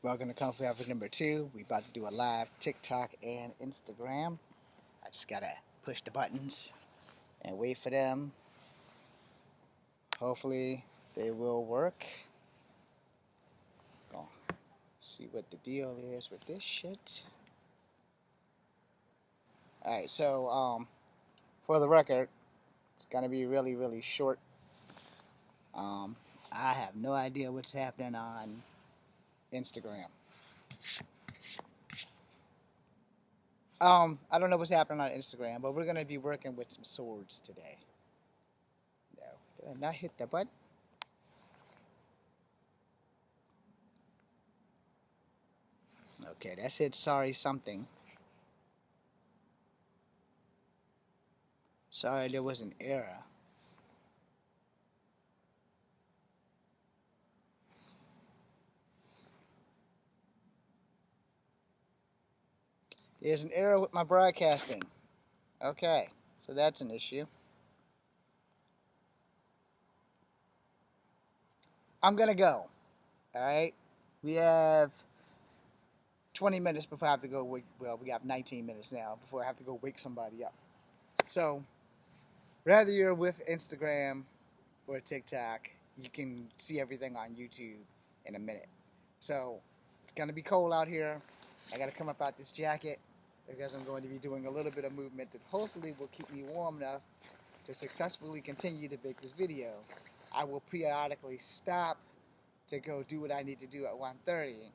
Welcome to Kung Fu Africa number 2. We about to do a live TikTok and Instagram. I just gotta push the buttons and wait for them. Hopefully they will work. Gonna see what the deal is with this shit. Alright, so for the record, it's gonna be really short. I have no idea what's happening on Instagram. I don't know what's happening on Instagram, but we're gonna be working with some swords today. No, did I not hit the button? Okay, that said sorry something. Sorry there was an error. There's an error with my broadcasting. Okay, so that's an issue. I'm gonna go. Alright? We have 20 minutes before I have to go wake, well, we have 19 minutes now before I have to go wake somebody up. So, whether you're with Instagram or TikTok, you can see everything on YouTube in a minute. So, it's gonna be cold out here. I gotta come up out this jacket because I'm going to be doing a little bit of movement that hopefully will keep me warm enough to successfully continue to make this video. I will periodically stop to go do what I need to do at 1:30,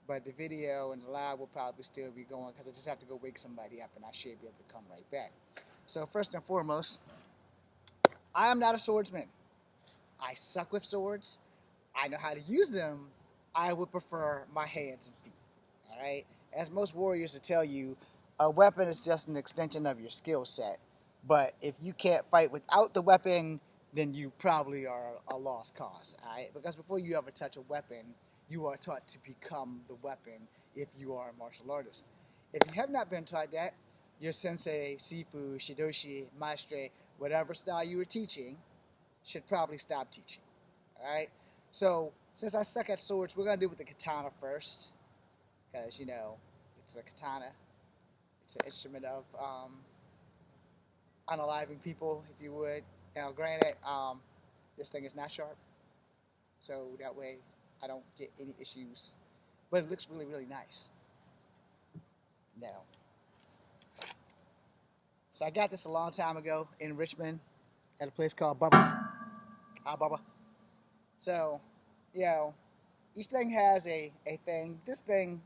but the video and the live will probably still be going because I just have to go wake somebody up and I should be able to come right back. So first and foremost, I am not a swordsman. I suck with swords. I know how to use them. I would prefer my hands and feet. All right? As most warriors will tell you, a weapon is just an extension of your skill set. But if you can't fight without the weapon, then you probably are a lost cause. All right? Because before you ever touch a weapon, you are taught to become the weapon if you are a martial artist. If you have not been taught that, your sensei, sifu, shidoshi, maestre, whatever style you were teaching, should probably stop teaching. All right? So, since I suck at swords, we're going to do with the katana first. Because, it's a katana. It's an instrument of unaliving people, if you would. Now, granted, this thing is not sharp. So that way I don't get any issues. But it looks really nice. Now, so I got this a long time ago in Richmond at a place called Bubba's. Ah, Bubba. So, each thing has a thing. This thing,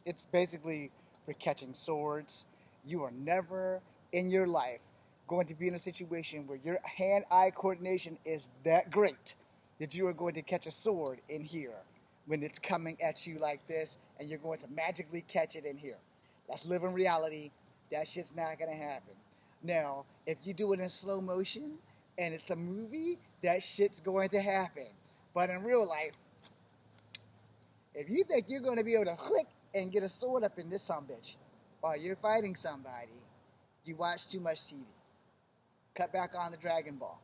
it's basically for catching swords. You are never in your life going to be in a situation where your hand-eye coordination is that great that you are going to catch a sword in here when it's coming at you like this and you're going to magically catch it in here. That's living reality. That shit's not going to happen. Now, if you do it in slow motion and it's a movie, that shit's going to happen. But in real life, if you think you're going to be able to click and get a sword up in this sumbitch while you're fighting somebody, you watch too much TV. Cut back on the Dragon Ball.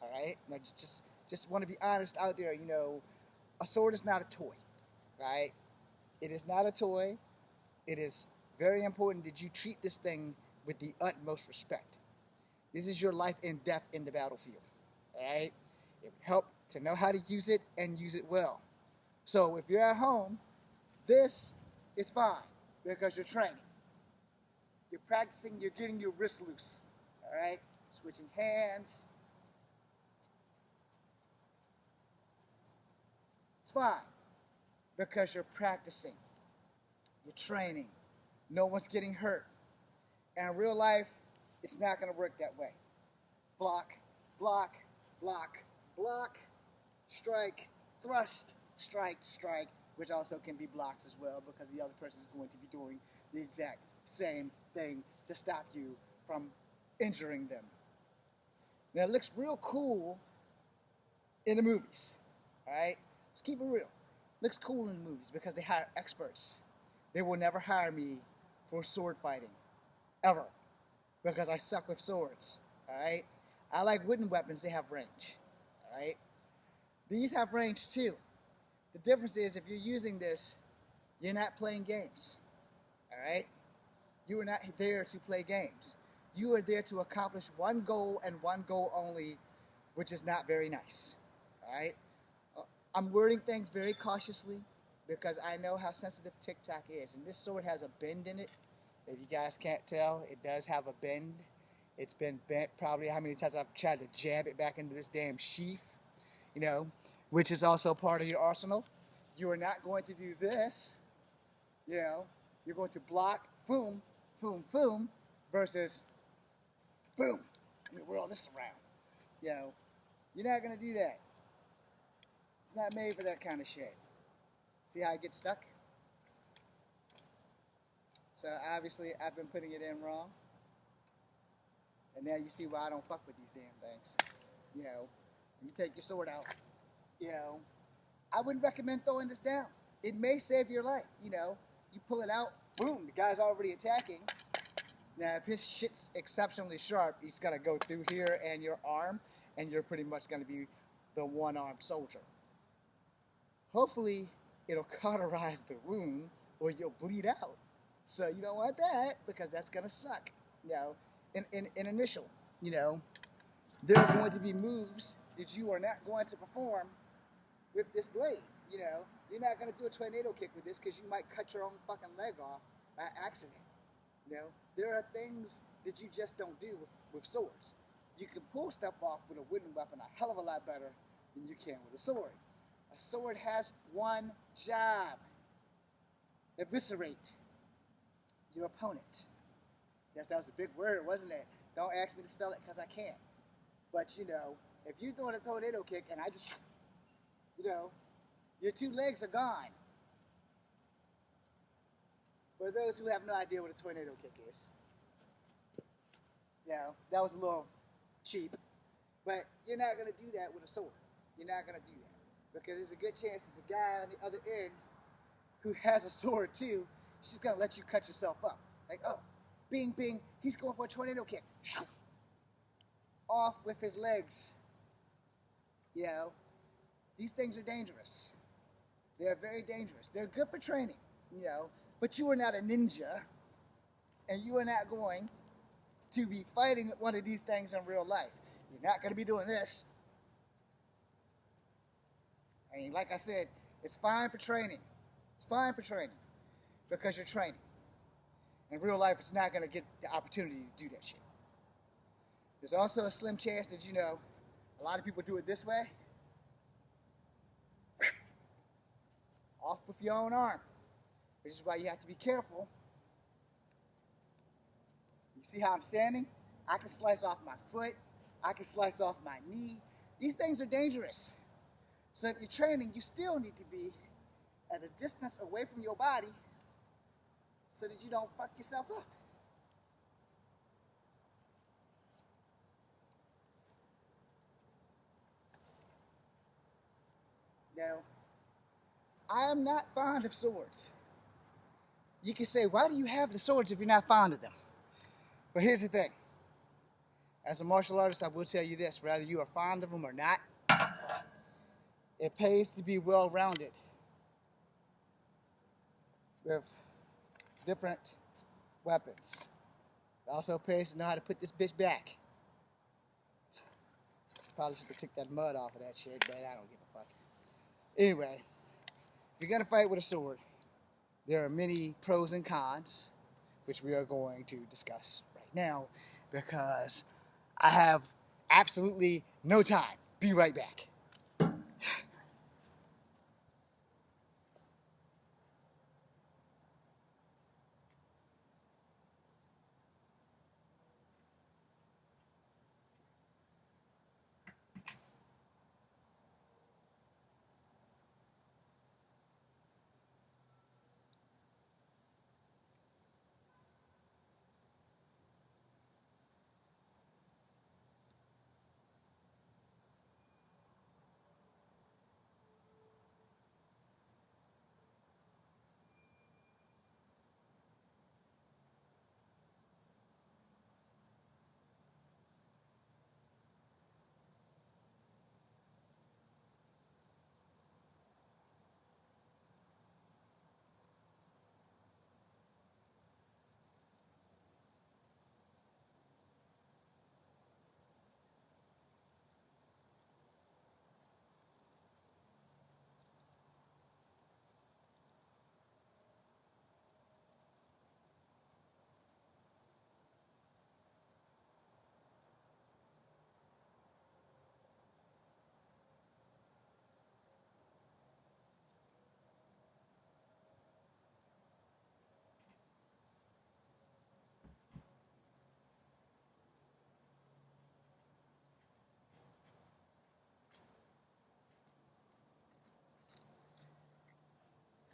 All right? Now, just want to be honest out there. A sword is not a toy. Right? It is not a toy. It is very important that you treat this thing with the utmost respect. This is your life and death in the battlefield. All right? It would help to know how to use it and use it well. So if you're at home, this is fine because you're training. You're practicing, you're getting your wrist loose. All right? Switching hands. It's fine because you're practicing. You're training. No one's getting hurt. And in real life, it's not going to work that way. Block, block, block, block, strike, thrust, strike, strike, which also can be blocks as well because the other person is going to be doing the exact same thing to stop you from injuring them. Now, it looks real cool in the movies, all right? Let's keep it real. It looks cool in the movies because they hire experts. They will never hire me for sword fighting, ever, because I suck with swords, all right? I like wooden weapons. They have range, all right? These have range too. The difference is if you're using this, you're not playing games. All right? You are not there to play games. You are there to accomplish one goal and one goal only, which is not very nice. All right? I'm wording things very cautiously because I know how sensitive TikTok is. And this sword has a bend in it. If you guys can't tell, it does have a bend. It's been bent probably how many times I've tried to jab it back into this damn sheath, you know, which is also part of your arsenal. You are not going to do this, you know. You're going to block, boom, boom, boom, versus boom. You whirl this around. You know, you're not going to do that. It's not made for that kind of shit. See how I get stuck? So obviously I've been putting it in wrong. And now you see why I don't fuck with these damn things. You know, you take your sword out, you know, I wouldn't recommend throwing this down. It may save your life, you know. You pull it out, boom, the guy's already attacking. Now, if his shit's exceptionally sharp, he's gonna go through here and your arm, and you're pretty much gonna be the one-armed soldier. Hopefully, it'll cauterize the wound, or you'll bleed out. So you don't want that, because that's gonna suck, you know. In initial, you know, there are going to be moves that you are not going to perform with this blade, you know. You're not going to do a tornado kick with this because you might cut your own fucking leg off by accident, you know. There are things that you just don't do with swords. You can pull stuff off with a wooden weapon a hell of a lot better than you can with a sword. A sword has one job: eviscerate your opponent. Yes, that was a big word, wasn't it? Don't ask me to spell it because I can't. But, you know, if you're doing a tornado kick and I just, you know, your two legs are gone. For those who have no idea what a tornado kick is, you know, that was a little cheap. But you're not going to do that with a sword. You're not going to do that. Because there's a good chance that the guy on the other end who has a sword too, she's going to let you cut yourself up. Like, oh, bing, bing, he's going for a tornado kick. Off with his legs. You know, these things are dangerous. They're very dangerous. They're good for training, you know, but you are not a ninja, and you are not going to be fighting one of these things in real life. You're not going to be doing this. I mean, like I said, it's fine for training. It's fine for training because you're training. In real life, it's not going to get the opportunity to do that shit. There's also a slim chance that, you know, a lot of people do it this way. Off with your own arm. Which is why you have to be careful. You see how I'm standing? I can slice off my foot. I can slice off my knee. These things are dangerous. So if you're training, you still need to be at a distance away from your body so that you don't fuck yourself up. Now, I am not fond of swords. You can say, why do you have the swords if you're not fond of them? But here's the thing. As a martial artist, I will tell you this, whether you are fond of them or not, it pays to be well-rounded with different weapons. It also pays to know how to put this bitch back. Probably should have took that mud off of that shit, but I don't give a fuck. Anyway, if you're gonna fight with a sword, there are many pros and cons, which we are going to discuss right now, because I have absolutely no time. Be right back.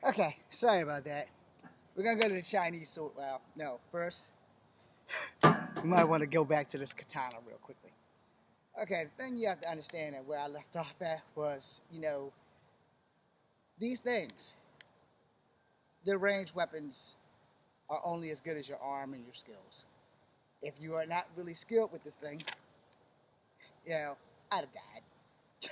Okay, sorry about that. We're gonna go to the Chinese sword. Well, no, first, we might want to go back to this katana real quickly. Okay, the thing you have to understand and where I left off at was, these things, the ranged weapons are only as good as your arm and your skills. If you are not really skilled with this thing, I'd have died.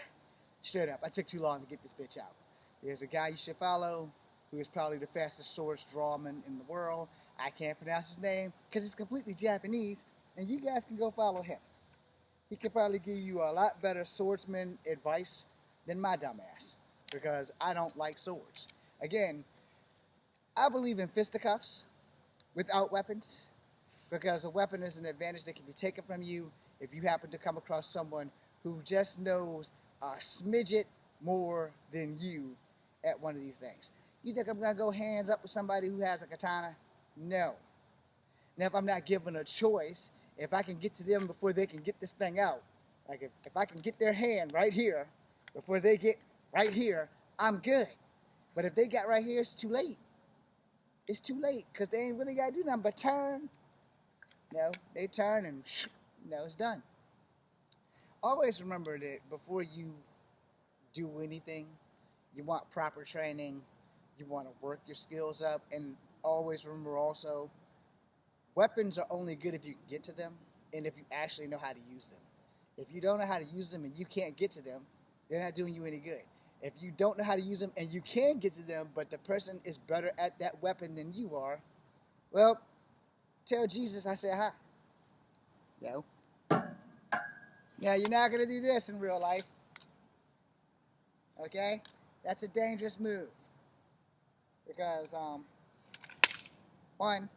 Straight up, I took too long to get this bitch out. There's a guy you should follow who is probably the fastest sword drawman in the world. I can't pronounce his name because it's completely Japanese, and you guys can go follow him. He could probably give you a lot better swordsman advice than my dumbass because I don't like swords. Again, I believe in fisticuffs without weapons because a weapon is an advantage that can be taken from you if you happen to come across someone who just knows a smidget more than you at one of these things. You think I'm going to go hands up with somebody who has a katana? No. Now, if I'm not given a choice, if I can get to them before they can get this thing out, like if I can get their hand right here before they get right here, I'm good. But if they got right here, it's too late. It's too late because they ain't really got to do nothing but turn. No, they turn and it's done. Always remember that before you do anything, you want proper training, you want to work your skills up, and always remember also, weapons are only good if you can get to them and if you actually know how to use them. If you don't know how to use them and you can't get to them, they're not doing you any good. If you don't know how to use them and you can get to them, but the person is better at that weapon than you are, well, tell Jesus I said hi. No. Now, you're not going to do this in real life. Okay? That's a dangerous move. Because, one,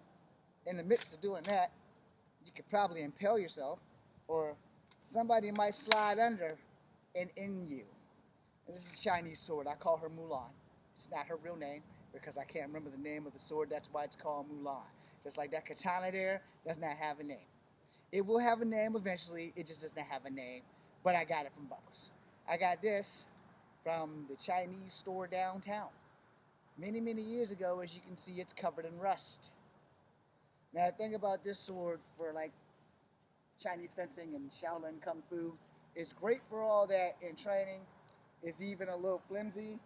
in the midst of doing that, you could probably impale yourself, or somebody might slide under and in you. And this is a Chinese sword. I call her Mulan. It's not her real name because I can't remember the name of the sword. That's why it's called Mulan. Just like that katana there does not have a name. It will have a name eventually. It just does not have a name. But I got it from Bubbles. I got this from the Chinese store downtown. Many, many years ago, as you can see, it's covered in rust. Now, the thing about this sword for like Chinese fencing and Shaolin Kung Fu, it's great for all that in training. It's even a little flimsy.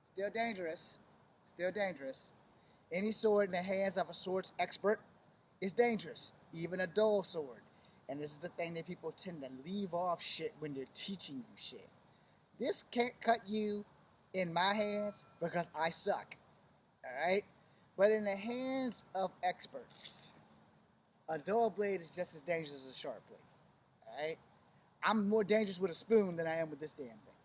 Still dangerous. Still dangerous. Any sword in the hands of a swords expert is dangerous, even a dull sword. And this is the thing that people tend to leave off shit when they're teaching you shit. This can't cut you in my hands because I suck, alright? But in the hands of experts, a dull blade is just as dangerous as a sharp blade, alright? I'm more dangerous with a spoon than I am with this damn thing,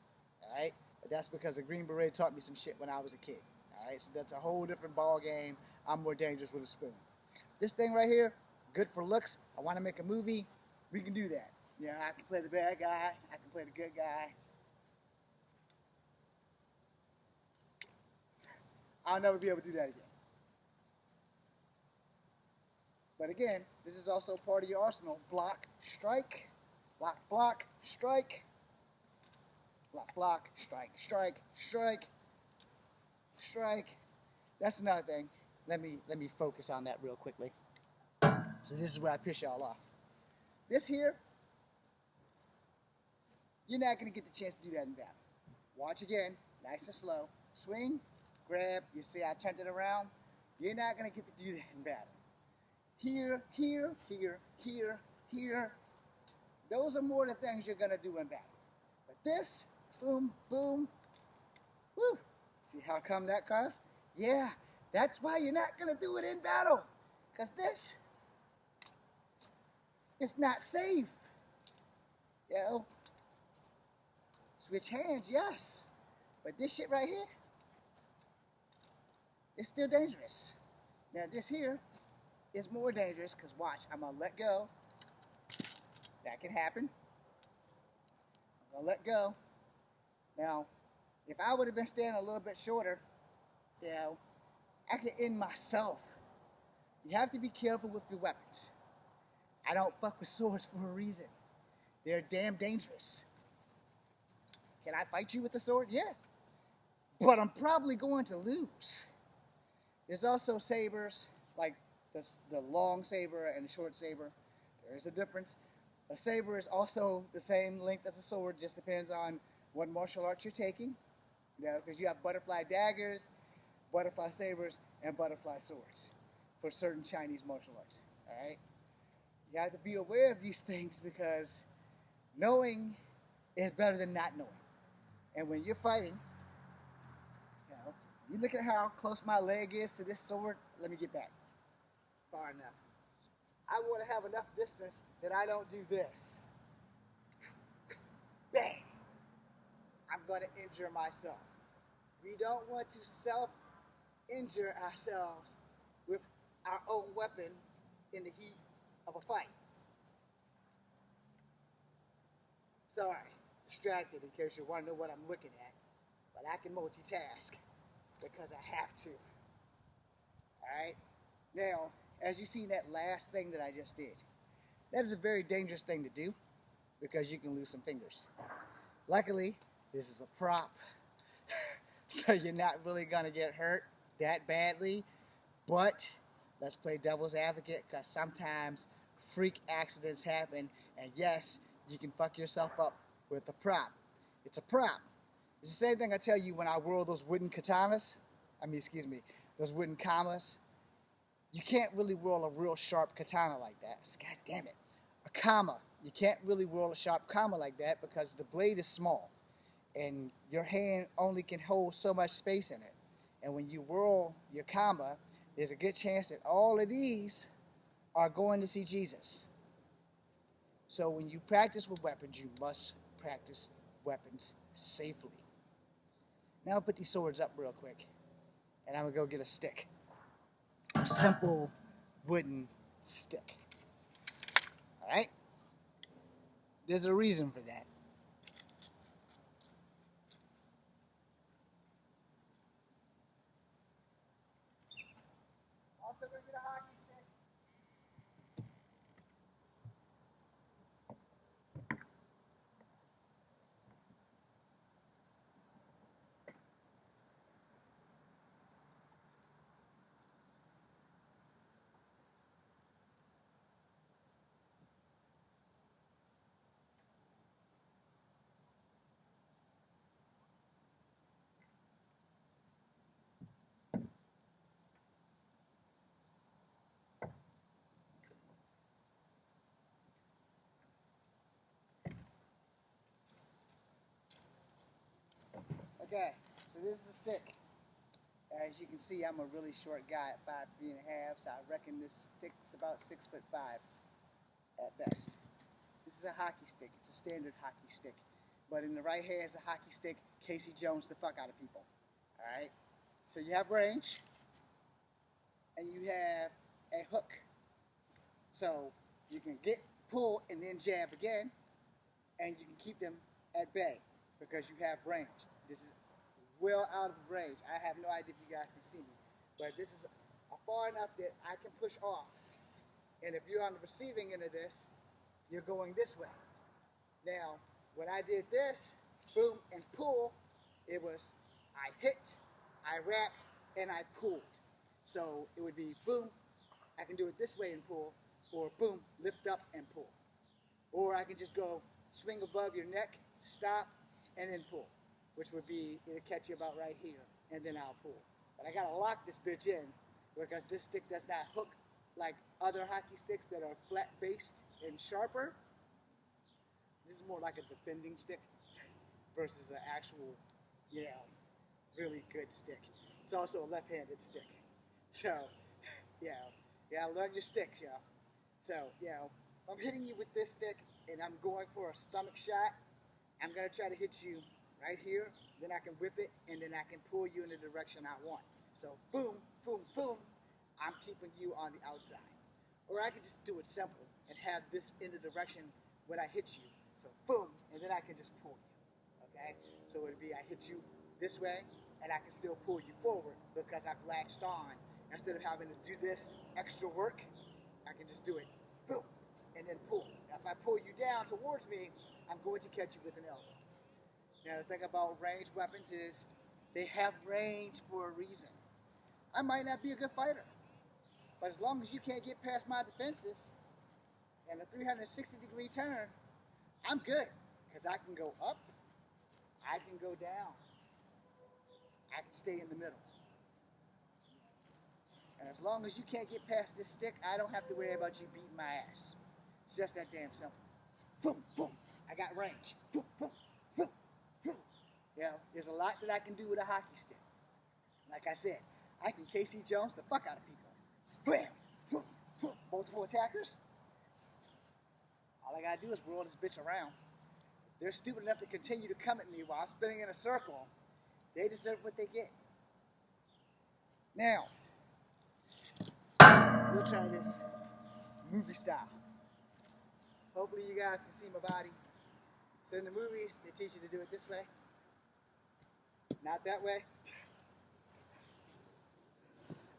alright? But that's because a Green Beret taught me some shit when I was a kid. Alright, so that's a whole different ball game. I'm more dangerous with a spoon. This thing right here, good for looks. I want to make a movie. We can do that. I can play the bad guy. I can play the good guy. I'll never be able to do that again. But again, this is also part of your arsenal. Block, strike, block, block, strike, block, block, strike, strike, strike, strike. That's another thing. Let me focus on that real quickly. So this is where I piss y'all off. This here, you're not going to get the chance to do that in battle. Watch again, nice and slow. Swing, grab, you see I turned it around. You're not going to get to do that in battle. Here, here, here, here, here. Those are more the things you're going to do in battle. But this, boom, boom, woo. See how come that costs? Yeah, that's why you're not going to do it in battle. Because this, it's not safe. Switch hands, yes. But this shit right here, it's still dangerous. Now this here is more dangerous because watch, I'm going to let go. That can happen. I'm going to let go. Now, if I would have been standing a little bit shorter, I could end myself. You have to be careful with your weapons. I don't fuck with swords for a reason. They're damn dangerous. Can I fight you with the sword? Yeah. But I'm probably going to lose. There's also sabers, like the long saber and the short saber. There is a difference. A saber is also the same length as a sword, just depends on what martial arts you're taking. You know, because you have butterfly daggers, butterfly sabers, and butterfly swords for certain Chinese martial arts. All right? You have to be aware of these things because knowing is better than not knowing. And when you're fighting, you know, you look at how close my leg is to this sword. Let me get back far enough. I want to have enough distance that I don't do this. Bang! I'm going to injure myself. We don't want to self-injure ourselves with our own weapon in the heat of a fight. Sorry, distracted in case you want to know what I'm looking at. But I can multitask because I have to. Alright? Now, as you see that last thing that I just did, that is a very dangerous thing to do because you can lose some fingers. Luckily, this is a prop, so you're not really going to get hurt that badly. But let's play devil's advocate because sometimes freak accidents happen, and yes, you can fuck yourself up with a prop. It's a prop. It's the same thing I tell you when I whirl those wooden katanas. Those wooden kamas. You can't really whirl a real sharp katana like that. God damn it. A kama. You can't really whirl a sharp kama like that because the blade is small. And your hand only can hold so much space in it. And when you whirl your kama, there's a good chance that all of these are going to see Jesus. So when you practice with weapons, you must practice weapons safely. Now I'll put these swords up real quick. And I'm going to go get a stick. A simple wooden stick. Alright? There's a reason for that. Also going to get a hockey stick. Okay, so this is a stick. As you can see, I'm a really short guy at 5'3½", so I reckon this stick's about 6'5" at best. This is a hockey stick. It's a standard hockey stick. But in the right hand is a hockey stick, Casey Jones the fuck out of people. Alright? So you have range, and you have a hook. So you can get, pull, and then jab again, and you can keep them at bay because you have range. This is well out of range. I have no idea if you guys can see me, but this is far enough that I can push off. And if you're on the receiving end of this, you're going this way. Now, when I did this, boom, and pull, it was I hit, I wrapped, and I pulled. So it would be boom, I can do it this way and pull, or boom, lift up and pull. Or I can just go swing above your neck, stop, and then pull, which would be, it'll catch you about right here, and then I'll pull. But I gotta lock this bitch in because this stick does not hook like other hockey sticks that are flat-based and sharper. This is more like a defending stick versus an actual, really good stick. It's also a left-handed stick. So, learn your sticks, y'all. So, I'm hitting you with this stick and I'm going for a stomach shot. I'm gonna try to hit you right here, then I can whip it, and then I can pull you in the direction I want. So, boom, boom, boom, I'm keeping you on the outside. Or I can just do it simple and have this in the direction when I hit you. So, boom, and then I can just pull you, okay? So it would be I hit you this way, and I can still pull you forward because I've latched on. Instead of having to do this extra work, I can just do it, boom, and then pull. Now, if I pull you down towards me, I'm going to catch you with an elbow. Now, the thing about ranged weapons is they have range for a reason. I might not be a good fighter, but as long as you can't get past my defenses and a 360-degree turn, I'm good. Because I can go up, I can go down, I can stay in the middle. And as long as you can't get past this stick, I don't have to worry about you beating my ass. It's just that damn simple. Boom, boom. I got range. Boom, boom, boom, boom. You know, there's a lot that I can do with a hockey stick. Like I said, I can Casey Jones the fuck out of people. Wham! Boom, boom. Multiple attackers. All I gotta do is roll this bitch around. If they're stupid enough to continue to come at me while I'm spinning in a circle, they deserve what they get. Now, we'll try this movie style. Hopefully you guys can see my body. So in the movies, they teach you to do it this way. Not that way.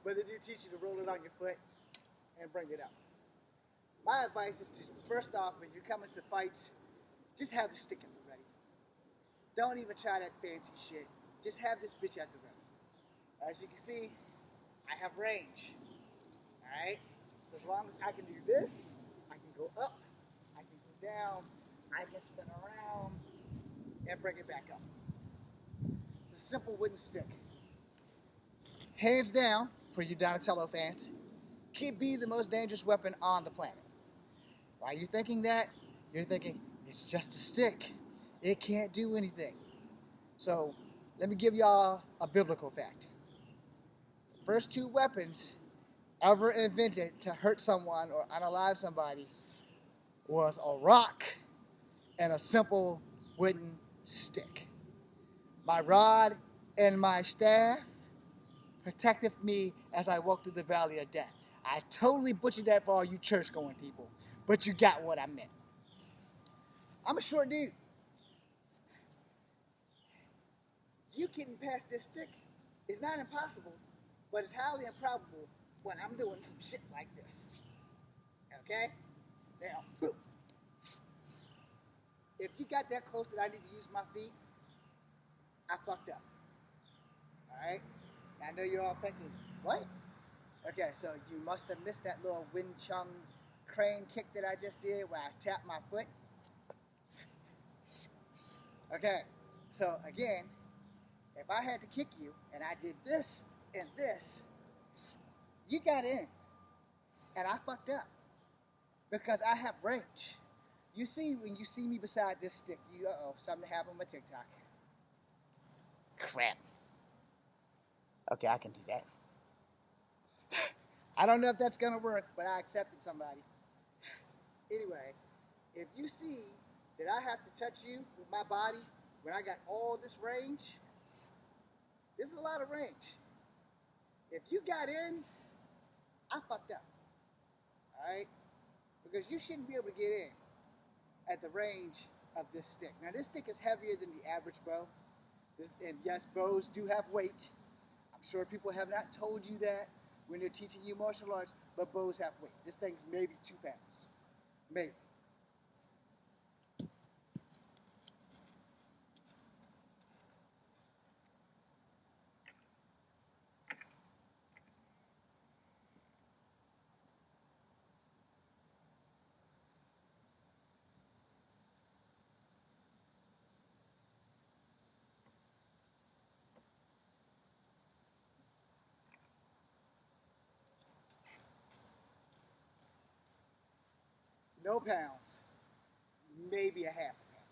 But they do teach you to roll it on your foot and bring it up. My advice is to, first off, when you come into fights, just have the stick at the ready. Don't even try that fancy shit. Just have this bitch at the ready. As you can see, I have range. Alright? As long as I can do this, I can go up, I can go down, I can spin around, and bring it back up. It's a simple wooden stick. Hands down, for you Donatello fans, could be the most dangerous weapon on the planet. Why are you thinking that? You're thinking, it's just a stick. It can't do anything. So, let me give y'all a biblical fact. The first two weapons ever invented to hurt someone or unalive somebody was a rock and a simple wooden stick. My rod and my staff protected me as I walked through the valley of death. I totally butchered that for all you church-going people, but you got what I meant. I'm a short dude. You getting past this stick is not impossible, but it's highly improbable when I'm doing some shit like this. Okay? Now, boom. If you got that close that I need to use my feet, I fucked up. Alright? I know you're all thinking, what? Okay, so you must have missed that little Wing Chun crane kick that I just did where I tapped my foot. Okay, so again, if I had to kick you and I did this and this, you got in. And I fucked up. Because I have range. You see, when you see me beside this stick, you, something happened with TikTok. Crap. Okay, I can do that. I don't know if that's gonna work, but I accepted somebody. Anyway, if you see that I have to touch you with my body when I got all this range, this is a lot of range. If you got in, I fucked up. Alright? Because you shouldn't be able to get in at the range of this stick. Now this stick is heavier than the average bow. And yes, bows do have weight. I'm sure people have not told you that when they're teaching you martial arts, but bows have weight. This thing's maybe 2 pounds. Maybe. No pounds, maybe a half a pound.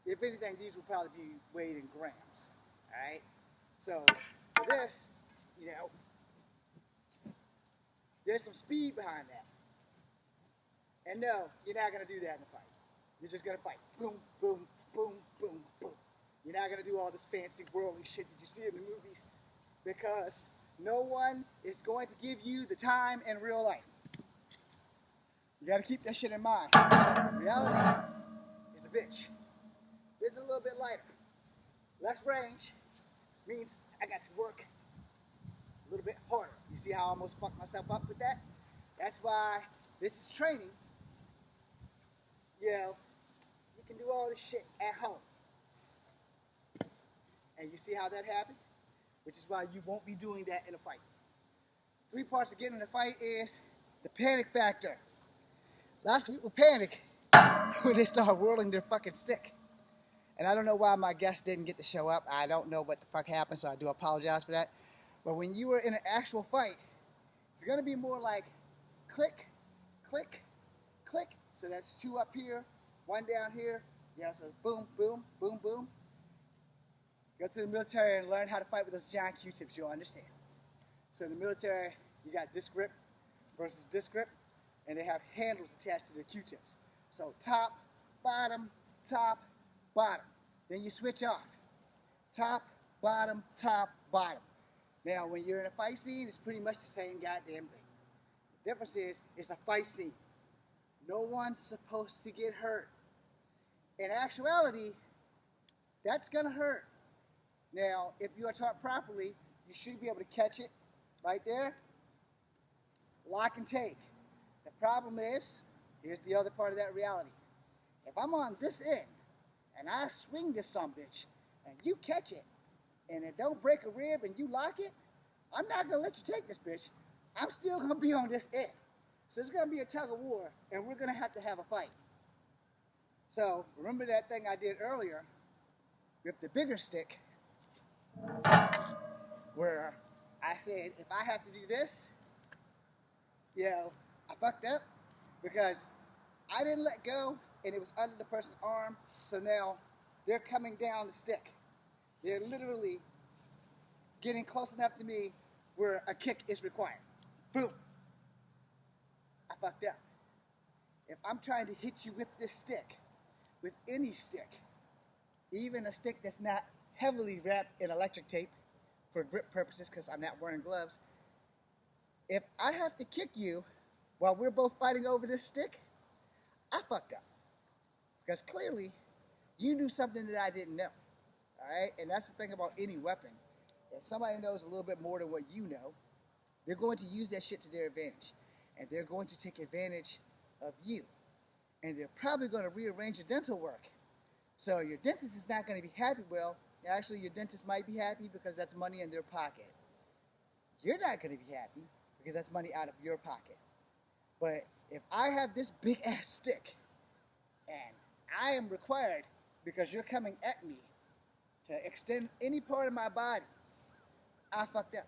If anything, these will probably be weighed in grams. Alright? So, for this, you know, there's some speed behind that. And no, you're not going to do that in a fight. You're just going to fight. Boom, boom, boom, boom, boom. You're not going to do all this fancy worldly shit that you see in the movies because no one is going to give you the time in real life. You got to keep that shit in mind. Reality is a bitch. This is a little bit lighter. Less range means I got to work a little bit harder. You see how I almost fucked myself up with that? That's why this is training. You know, you can do all this shit at home. And you see how that happened? Which is why you won't be doing that in a fight. 3 parts of getting in a fight is the panic factor. Lots of people panic when they start whirling their fucking stick. And I don't know why my guest didn't get to show up. I don't know what the fuck happened, so I do apologize for that. But when you were in an actual fight, it's going to be more like click, click, click. So that's 2 up here, 1 down here. Yeah, so boom, boom, boom, boom. Go to the military and learn how to fight with those giant Q-tips. You'll understand. So in the military, you got disc grip versus disc grip, and they have handles attached to the Q-tips. So top, bottom, top, bottom. Then you switch off. Top, bottom, top, bottom. Now, when you're in a fight scene, it's pretty much the same goddamn thing. The difference is, it's a fight scene. No one's supposed to get hurt. In actuality, that's gonna hurt. Now, if you are taught properly, you should be able to catch it right there, lock and take. The problem is, here's the other part of that reality. If I'm on this end, and I swing this sumbitch, and you catch it, and it don't break a rib, and you lock it, I'm not gonna let you take this bitch. I'm still gonna be on this end. So it's gonna be a tug of war, and we're gonna have to have a fight. So, remember that thing I did earlier with the bigger stick, where I said, if I have to do this, I fucked up because I didn't let go and it was under the person's arm. So now they're coming down the stick. They're literally getting close enough to me where a kick is required. Boom. I fucked up. If I'm trying to hit you with this stick, with any stick, even a stick that's not heavily wrapped in electric tape for grip purposes because I'm not wearing gloves, if I have to kick you while we're both fighting over this stick, I fucked up. Because clearly, you knew something that I didn't know. Alright? And that's the thing about any weapon. If somebody knows a little bit more than what you know, they're going to use that shit to their advantage. And they're going to take advantage of you. And they're probably going to rearrange your dental work. So your dentist is not going to be happy. Well, actually, your dentist might be happy because that's money in their pocket. You're not going to be happy because that's money out of your pocket. But if I have this big ass stick and I am required, because you're coming at me, to extend any part of my body, I fucked up.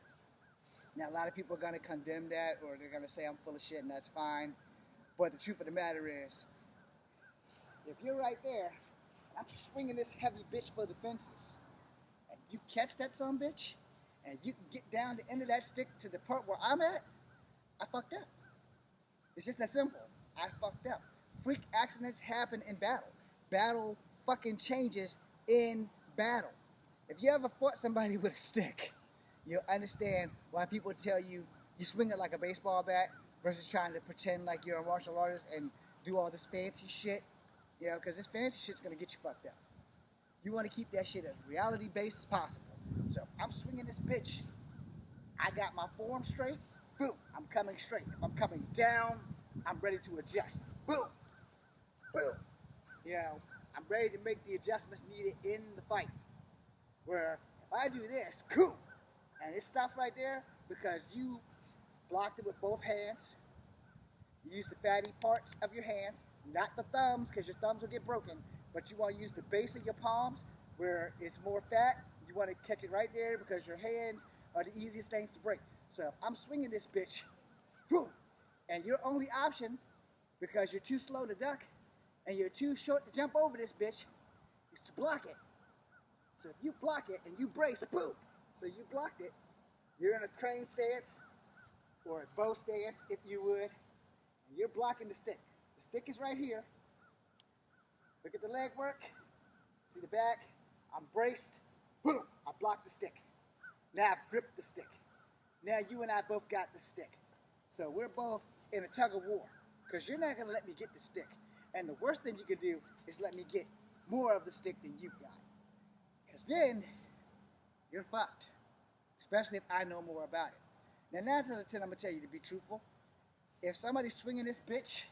Now, a lot of people are going to condemn that, or they're going to say I'm full of shit, and that's fine. But the truth of the matter is, if you're right there, I'm swinging this heavy bitch for the fences, and you catch that sumbitch, and you can get down the end of that stick to the part where I'm at, I fucked up. It's just that simple. I fucked up. Freak accidents happen in battle. Battle fucking changes in battle. If you ever fought somebody with a stick, you'll understand why people tell you you swing it like a baseball bat versus trying to pretend like you're a martial artist and do all this fancy shit. You know, because this fancy shit's gonna get you fucked up. You want to keep that shit as reality-based as possible. So I'm swinging this bitch. I got my form straight. Boom, I'm coming straight. If I'm coming down, I'm ready to adjust. Boom, boom. You know, I'm ready to make the adjustments needed in the fight. Where if I do this, cool, and it stops right there because you blocked it with both hands. You use the fatty parts of your hands, not the thumbs, because your thumbs will get broken, but you want to use the base of your palms where it's more fat. You want to catch it right there because your hands are the easiest things to break. So if I'm swinging this bitch, boom, and your only option, because you're too slow to duck and you're too short to jump over this bitch, is to block it. So if you block it and you brace, boom, so you blocked it, you're in a crane stance or a bow stance, if you would, and you're blocking the stick. The stick is right here. Look at the leg work. See the back? I'm braced. Boom, I blocked the stick. Now I've gripped the stick. Now you and I both got the stick. So we're both in a tug of war because you're not going to let me get the stick. And the worst thing you can do is let me get more of the stick than you've got. Because then you're fucked, especially if I know more about it. Now 9 out of 10, I'm going to tell you to be truthful. If somebody's swinging this bitch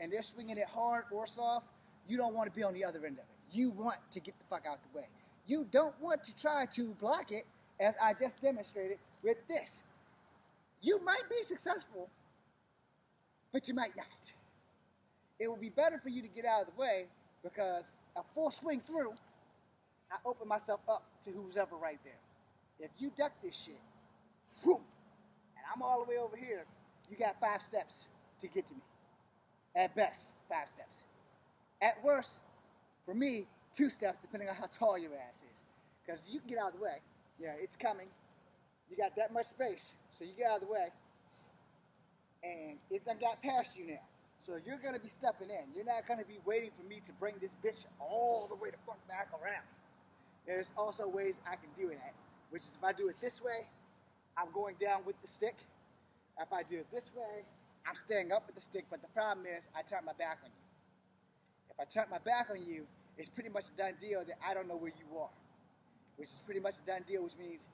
and they're swinging it hard or soft, you don't want to be on the other end of it. You want to get the fuck out the way. You don't want to try to block it, as I just demonstrated with this. You might be successful, but you might not. It would be better for you to get out of the way, because a full swing through, I open myself up to who's ever right there. If you duck this shit, whoop, and I'm all the way over here, you got 5 steps to get to me. At best, 5 steps. At worst, for me, 2 steps, depending on how tall your ass is. Because you can get out of the way. Yeah, it's coming. You got that much space, so you get out of the way. And it done got past you now. So you're going to be stepping in. You're not going to be waiting for me to bring this bitch all the way the fuck back around. There's also ways I can do that, which is if I do it this way, I'm going down with the stick. If I do it this way, I'm staying up with the stick, but the problem is I turn my back on you. If I turn my back on you, it's pretty much a done deal that I don't know where you are, which is pretty much a done deal, which means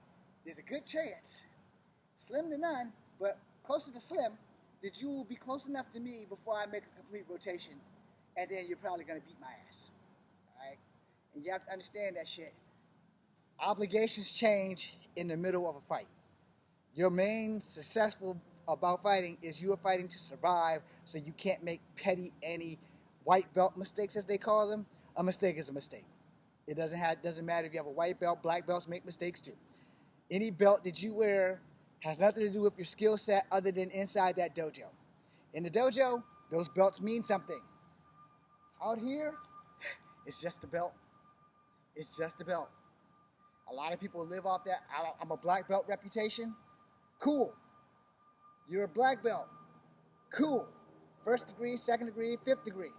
there's a good chance, slim to none, but closer to slim, that you will be close enough to me before I make a complete rotation, and then you're probably going to beat my ass. All right? And you have to understand that shit. Obligations change in the middle of a fight. Your main successful about fighting is you are fighting to survive, so you can't make petty any white belt mistakes, as they call them. A mistake is a mistake. It doesn't matter if you have a white belt. Black belts make mistakes too. Any belt that you wear has nothing to do with your skill set other than inside that dojo. In the dojo, those belts mean something. Out here, it's just a belt. It's just a belt. A lot of people live off that. I'm a black belt reputation. Cool. You're a black belt. Cool. 1st degree, 2nd degree, 5th degree.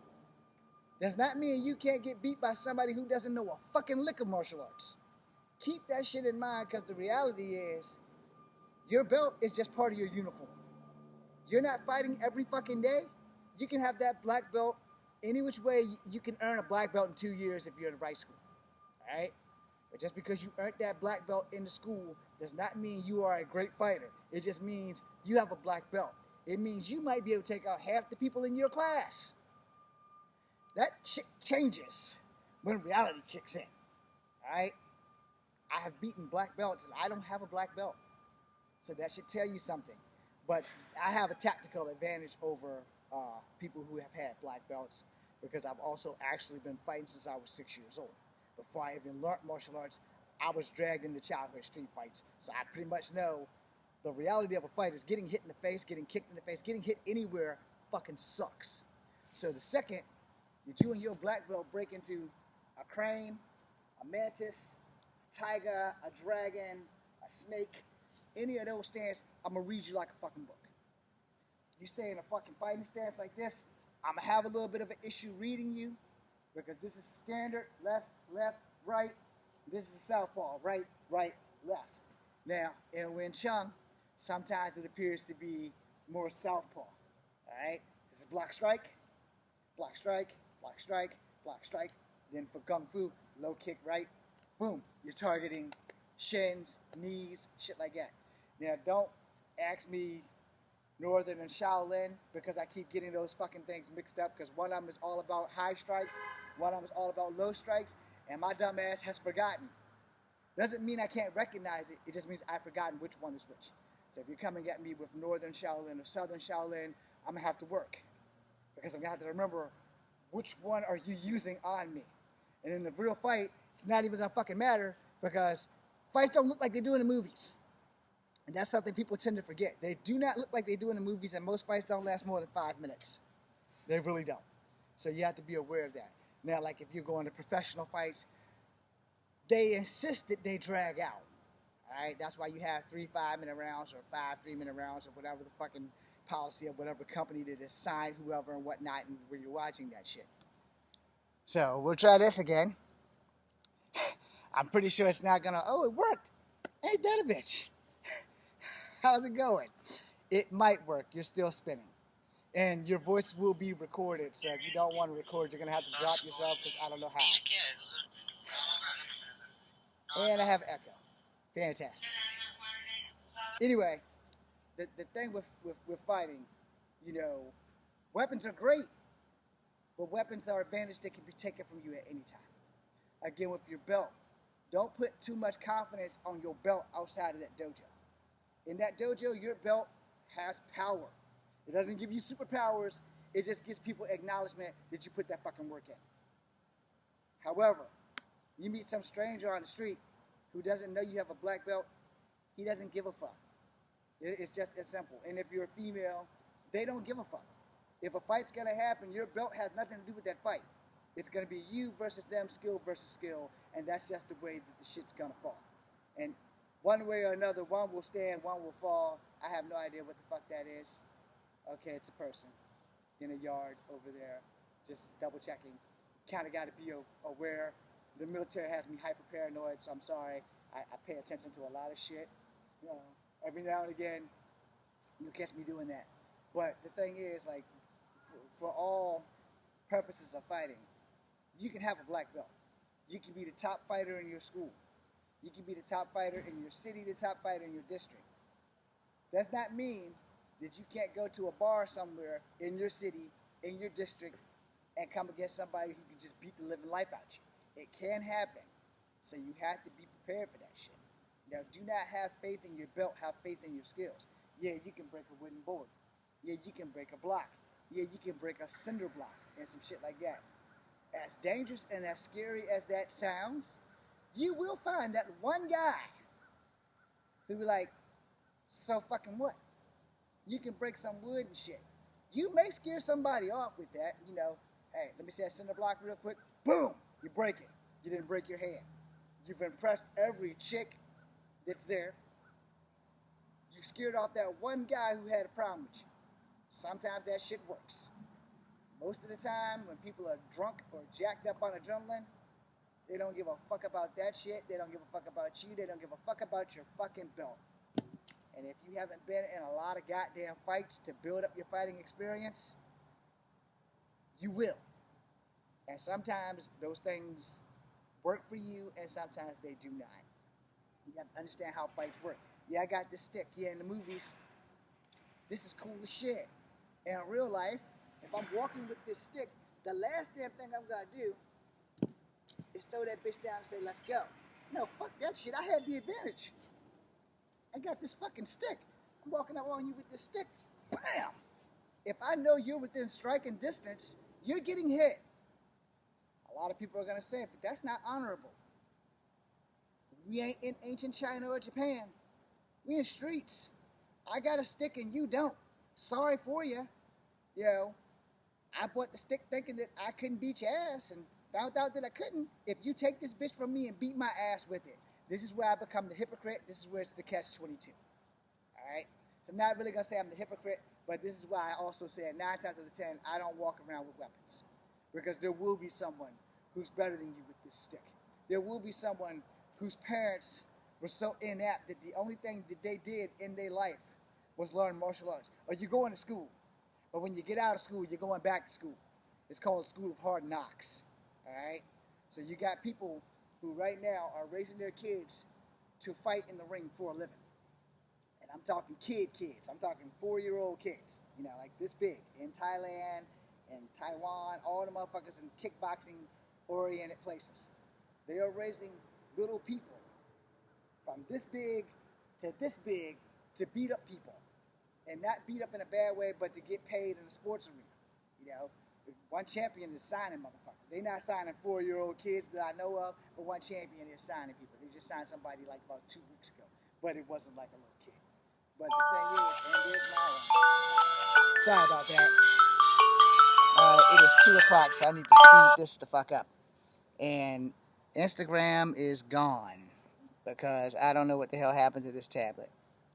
Does not mean you can't get beat by somebody who doesn't know a fucking lick of martial arts. Keep that shit in mind, because the reality is, your belt is just part of your uniform. You're not fighting every fucking day. You can have that black belt any which way. You can earn a black belt in 2 years if you're in the right school. All right? But just because you earned that black belt in the school does not mean you are a great fighter. It just means you have a black belt. It means you might be able to take out half the people in your class. That shit changes when reality kicks in. All right? I have beaten black belts and I don't have a black belt. So that should tell you something. But I have a tactical advantage over people who have had black belts, because I've also actually been fighting since I was 6 years old. Before I even learned martial arts, I was dragged into childhood street fights. So I pretty much know the reality of a fight is getting hit in the face, getting kicked in the face, getting hit anywhere fucking sucks. So the second that you and your black belt break into a crane, a mantis, a tiger, a dragon, a snake, any of those stances, I'm going to read you like a fucking book. You stay in a fucking fighting stance like this, I'm going to have a little bit of an issue reading you, because this is standard, left, left, right. This is a southpaw, right, right, left. Now, in Wing Chun, sometimes it appears to be more southpaw. All right? This is block strike, block strike, block strike, block strike. Then for Kung Fu, low kick right, boom. You're targeting shins, knees, shit like that. Now, don't ask me Northern and Shaolin, because I keep getting those fucking things mixed up, because one of them is all about high strikes, one of them is all about low strikes, and my dumb ass has forgotten. Doesn't mean I can't recognize it, it just means I've forgotten which one is which. So if you're coming at me with Northern Shaolin or Southern Shaolin, I'm going to have to work, because I'm going to have to remember which one are you using on me. And in the real fight, it's not even going to fucking matter, because fights don't look like they do in the movies. And that's something people tend to forget. They do not look like they do in the movies, and most fights don't last more than 5 minutes. They really don't. So you have to be aware of that. Now, like if you're going to professional fights, they insist that they drag out. All right? That's why you have 3 5-minute rounds, or 5 3-minute rounds, or whatever the fucking policy of whatever company that has signed whoever and whatnot, and where you're watching that shit. So we'll try this again. I'm pretty sure it's not gonna, oh, it worked. Ain't that a bitch? How's it going? It might work. You're still spinning. And your voice will be recorded. So if you don't want to record, you're going to have to drop yourself, because I don't know how. And I have echo. Fantastic. Anyway, the thing with fighting, you know, weapons are great. But weapons are advantage that can be taken from you at any time. Again, with your belt, Don't put too much confidence on your belt outside of that dojo. In that dojo, your belt has power. It doesn't give you superpowers. It just gives people acknowledgement that you put that fucking work in. However, you meet some stranger on the street who doesn't know you have a black belt, he doesn't give a fuck. It's just as simple. And if you're a female, they don't give a fuck. If a fight's gonna happen, your belt has nothing to do with that fight. It's gonna be you versus them, skill versus skill, and that's just the way that the shit's gonna fall. And one way or another, one will stand, one will fall. I have no idea what the fuck that is. Okay, it's a person in a yard over there, just double checking. Kind of got to be aware. The military has me hyper paranoid, so I'm sorry. I pay attention to a lot of shit. You know, every now and again, you'll catch me doing that. But the thing is, like, for all purposes of fighting, you can have a black belt. You can be the top fighter in your school. You can be the top fighter in your city, the top fighter in your district. Does not mean that you can't go to a bar somewhere in your city, in your district, and come against somebody who can just beat the living life out you. It can happen. So you have to be prepared for that shit. Now, do not have faith in your belt, have faith in your skills. Yeah, you can break a wooden board. Yeah, you can break a block. Yeah, you can break a cinder block and some shit like that. As dangerous and as scary as that sounds, you will find that one guy who be like, so fucking what? You can break some wood and shit. You may scare somebody off with that, you know. Hey, let me see that cinder block real quick. Boom! You break it. You didn't break your hand. You've impressed every chick that's there. You scared off that one guy who had a problem with you. Sometimes that shit works. Most of the time, when people are drunk or jacked up on adrenaline, they don't give a fuck about that shit. They don't give a fuck about you. They don't give a fuck about your fucking belt. And if you haven't been in a lot of goddamn fights to build up your fighting experience, you will. And sometimes those things work for you, and sometimes they do not. You have to understand how fights work. Yeah, I got this stick. Yeah, in the movies, this is cool as shit. In real life, if I'm walking with this stick, the last damn thing I'm gonna do is throw that bitch down and say, let's go. No, fuck that shit. I had the advantage. I got this fucking stick. I'm walking up on you with this stick. Bam! If I know you're within striking distance, you're getting hit. A lot of people are gonna say, but that's not honorable. We ain't in ancient China or Japan. We in streets. I got a stick and you don't. Sorry for you. You know, I bought the stick thinking that I couldn't beat your ass and found out that I couldn't. If you take this bitch from me and beat my ass with it, this is where I become the hypocrite. This is where it's the catch-22. All right? So I'm not really going to say I'm the hypocrite, but this is why I also say 9 times out of 10, I don't walk around with weapons. Because there will be someone who's better than you with this stick. There will be someone whose parents were so inept that the only thing that they did in their life was learn martial arts. Or you're going to school. But when you get out of school, you're going back to school. It's called School of Hard Knocks. All right? So you got people who right now are raising their kids to fight in the ring for a living. And I'm talking kids. I'm talking 4-year-old kids, you know, like this big, in Thailand and Taiwan, all the motherfuckers in kickboxing-oriented places. They are raising little people from this big to beat up people. And not beat up in a bad way, but to get paid in the sports arena. You know, one champion is signing motherfuckers. They're not signing 4-year-old kids that I know of, but one champion is signing people. They just signed somebody like about 2 weeks ago, but it wasn't like a little kid. But the thing is, and there's my one. Sorry about that. It is 2 o'clock, so I need to speed this the fuck up. And Instagram is gone because I don't know what the hell happened to this tablet.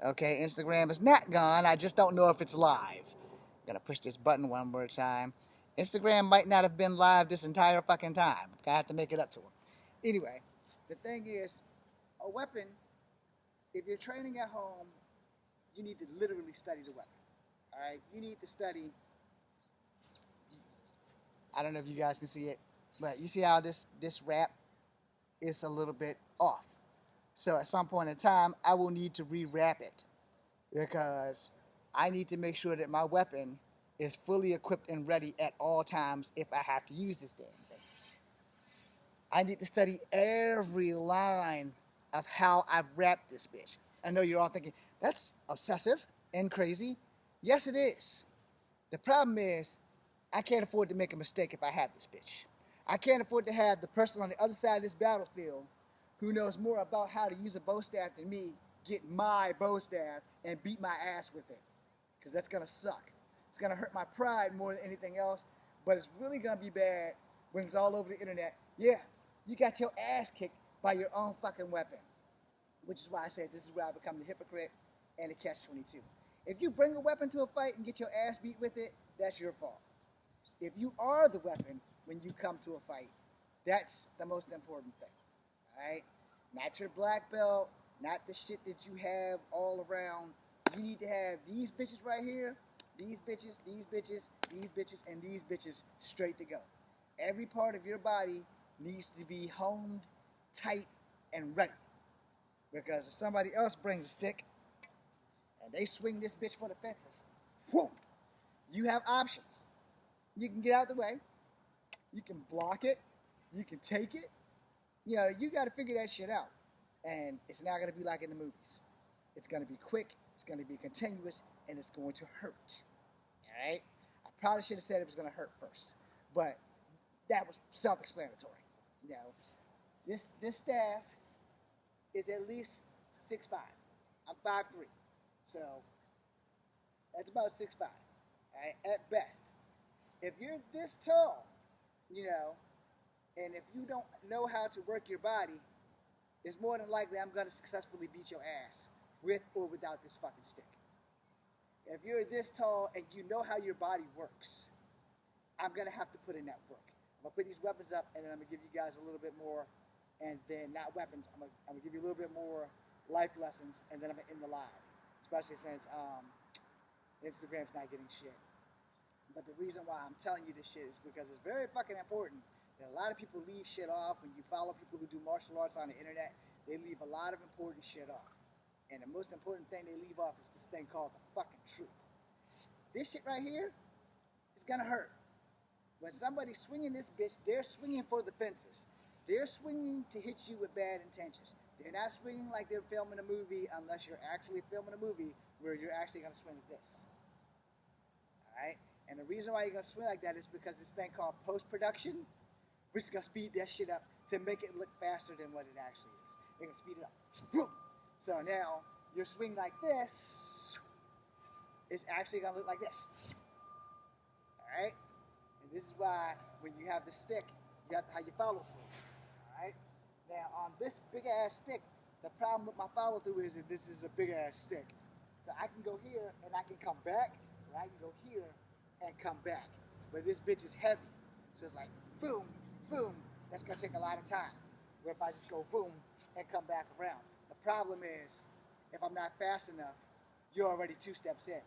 Okay, Instagram is not gone. I just don't know if it's live. I'm gonna push this button one more time. Instagram might not have been live this entire fucking time. I have to make it up to him. Anyway, the thing is, a weapon, if you're training at home, you need to literally study the weapon. Alright? You need to study. I don't know if you guys can see it, but you see how this wrap is a little bit off. So at some point in time, I will need to rewrap it because I need to make sure that my weapon is fully equipped and ready at all times if I have to use this damn thing. I need to study every line of how I've wrapped this bitch. I know you're all thinking, that's obsessive and crazy. Yes, it is. The problem is, I can't afford to make a mistake if I have this bitch. I can't afford to have the person on the other side of this battlefield who knows more about how to use a bow staff than me get my bow staff and beat my ass with it. Because that's going to suck. It's going to hurt my pride more than anything else, but it's really going to be bad when it's all over the internet. Yeah, you got your ass kicked by your own fucking weapon. Which is why I said this is where I become the hypocrite and the catch-22. If you bring a weapon to a fight and get your ass beat with it, that's your fault. If you are the weapon when you come to a fight, that's the most important thing. Alright? Not your black belt, not the shit that you have all around. You need to have these bitches right here, these bitches, these bitches, these bitches, and these bitches straight to go. Every part of your body needs to be honed, tight, and ready. Because if somebody else brings a stick and they swing this bitch for the fences, whoop, you have options. You can get out the way. You can block it. You can take it. You know, you got to figure that shit out. And it's not going to be like in the movies. It's going to be quick. It's going to be continuous. And it's going to hurt. All right? I probably should have said it was going to hurt first. But that was self-explanatory. You know, this staff is at least 6'5". I'm 5'3". So that's about 6'5". All right? At best. If you're this tall, you know, and if you don't know how to work your body, it's more than likely I'm going to successfully beat your ass with or without this fucking stick. If you're this tall and you know how your body works, I'm going to have to put in that work. I'm going to put these weapons up, and then I'm going to give you guys a little bit more, and then not weapons, I'm going to give you a little bit more life lessons, and then I'm going to end the live, especially since Instagram's not getting shit. But the reason why I'm telling you this shit is because it's very fucking important that a lot of people leave shit off. When you follow people who do martial arts on the internet, they leave a lot of important shit off. And the most important thing they leave off is this thing called the fucking truth. This shit right here is gonna hurt. When somebody's swinging this bitch, they're swinging for the fences. They're swinging to hit you with bad intentions. They're not swinging like they're filming a movie unless you're actually filming a movie where you're actually gonna swing like this. Alright? And the reason why you're going to swing like that is because this thing called post-production, we're just going to speed that shit up to make it look faster than what it actually is. They're going to speed it up. So now, your swing like this is actually going to look like this. Alright? And this is why, when you have the stick, you have to have your follow-through. Alright? Now, on this big-ass stick, the problem with my follow-through is that this is a big-ass stick. So I can go here, and I can come back, or I can go here, and come back. But this bitch is heavy. So it's like, boom, boom. That's going to take a lot of time. Where if I just go boom and come back around. The problem is, if I'm not fast enough, you're already 2 steps in.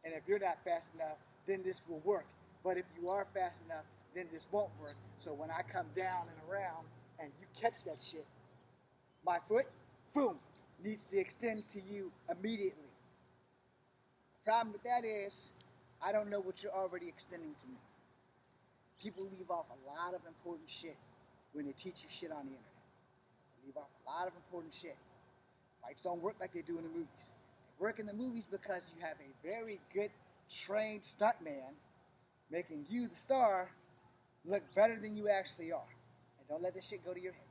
And if you're not fast enough, then this will work. But if you are fast enough, then this won't work. So when I come down and around and you catch that shit, my foot, boom, needs to extend to you immediately. The problem with that is, I don't know what you're already extending to me. People leave off a lot of important shit when they teach you shit on the internet. They leave off a lot of important shit. Fights don't work like they do in the movies. They work in the movies because you have a very good, trained stuntman making you, the star, look better than you actually are. And don't let this shit go to your head.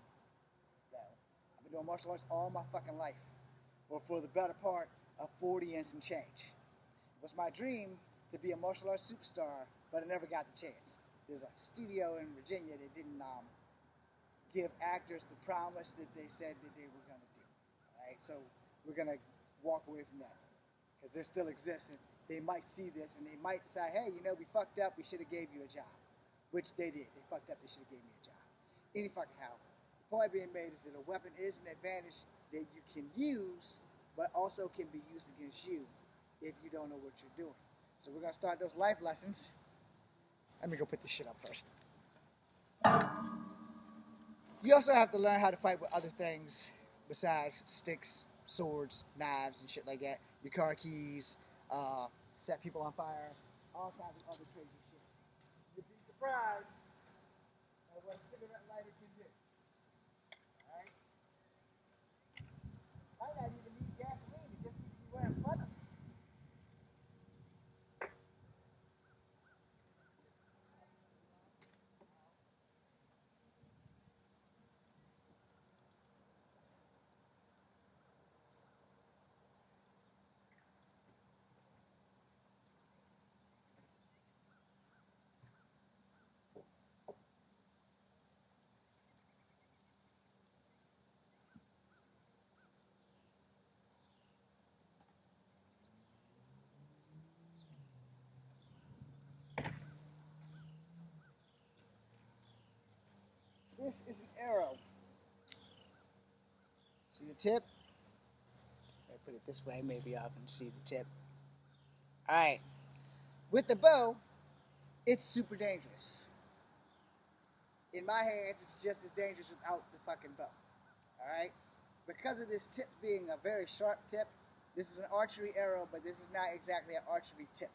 So, I've been doing martial arts all my fucking life. Or for the better part of 40 and some change. It was my dream to be a martial arts superstar, but I never got the chance. There's a studio in Virginia that didn't give actors the promise that they said that they were going to do. Right? So we're going to walk away from that because they're still existing. They might see this and they might decide, hey, you know, we fucked up. We should have gave you a job, which they did. They fucked up. They should have gave me a job. Any fucking how. The point being made is that a weapon is an advantage that you can use, but also can be used against you if you don't know what you're doing. So we're going to start those life lessons. Let me go put this shit up first. You also have to learn how to fight with other things besides sticks, swords, knives, and shit like that. Your car keys, set people on fire, all kinds of other crazy shit. You'd be surprised at what a cigarette lighter can do. this is an arrow. See the tip? I put it this way, maybe y'all can see the tip. Alright. With the bow, it's super dangerous. In my hands, it's just as dangerous without the fucking bow. Alright? Because of this tip being a very sharp tip, this is an archery arrow, but this is not exactly an archery tip.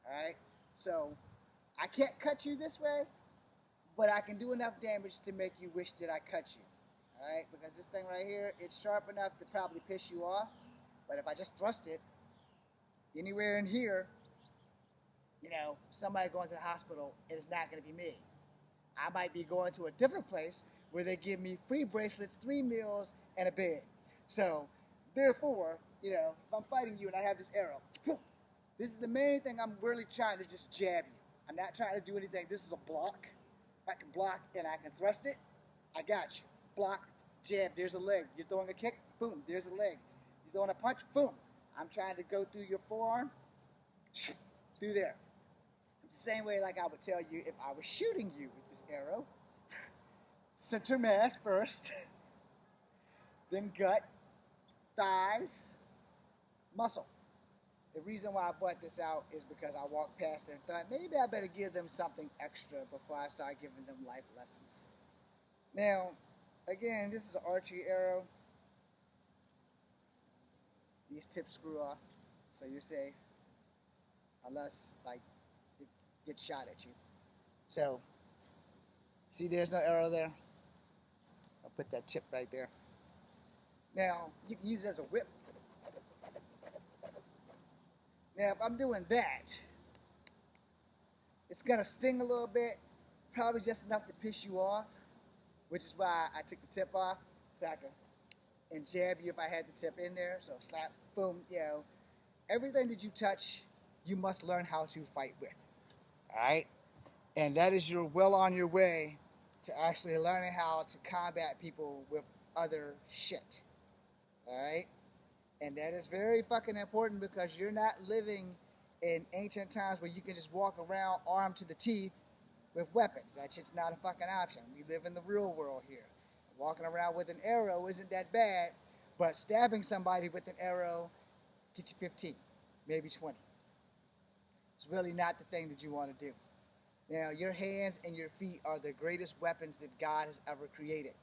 Alright? So, I can't cut you this way, but I can do enough damage to make you wish that I cut you. Alright? Because this thing right here, it's sharp enough to probably piss you off. But if I just thrust it anywhere in here, you know, somebody going to the hospital, it is not going to be me. I might be going to a different place where they give me free bracelets, 3 meals, and a bed. So, therefore, you know, if I'm fighting you and I have this arrow, this is the main thing I'm really trying to just jab you. I'm not trying to do anything. This is a block. If I can block and I can thrust it, I got you. Block, jab, there's a leg. You're throwing a kick, boom, there's a leg. You're throwing a punch, boom. I'm trying to go through your forearm, through there. It's the same way like I would tell you if I was shooting you with this arrow. Center mass first, then gut, thighs, muscle. The reason why I brought this out is because I walked past it and thought maybe I better give them something extra before I start giving them life lessons. Now, again, this is an archery arrow. These tips screw off, so you're safe. Unless, like, it gets shot at you. So, see there's no arrow there? I'll put that tip right there. Now, you can use it as a whip. Now, if I'm doing that, it's going to sting a little bit, probably just enough to piss you off, which is why I took the tip off, so I can and jab you if I had the tip in there. So slap, boom, you know. Everything that you touch, you must learn how to fight with. Alright? And that is you're well on your way to actually learning how to combat people with other shit. Alright? And that is very fucking important because you're not living in ancient times where you can just walk around armed to the teeth with weapons. That shit's not a fucking option. We live in the real world here. Walking around with an arrow isn't that bad, but stabbing somebody with an arrow gets you 15, maybe 20. It's really not the thing that you want to do. Now, your hands and your feet are the greatest weapons that God has ever created.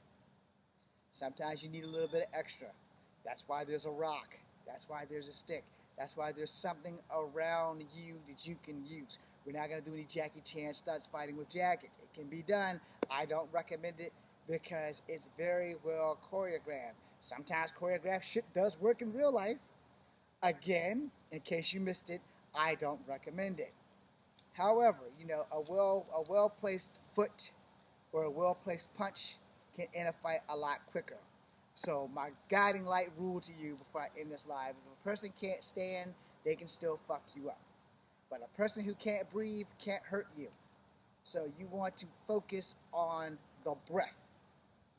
Sometimes you need a little bit of extra. That's why there's a rock. That's why there's a stick. That's why there's something around you that you can use. We're not going to do any Jackie Chan stunts fighting with jackets. It can be done. I don't recommend it because it's very well choreographed. Sometimes choreographed shit does work in real life. Again, in case you missed it, I don't recommend it. However, you know, a well-placed foot or a well-placed punch can end a fight a lot quicker. So my guiding light rule to you before I end this live, if a person can't stand, they can still fuck you up. But a person who can't breathe can't hurt you. So you want to focus on the breath.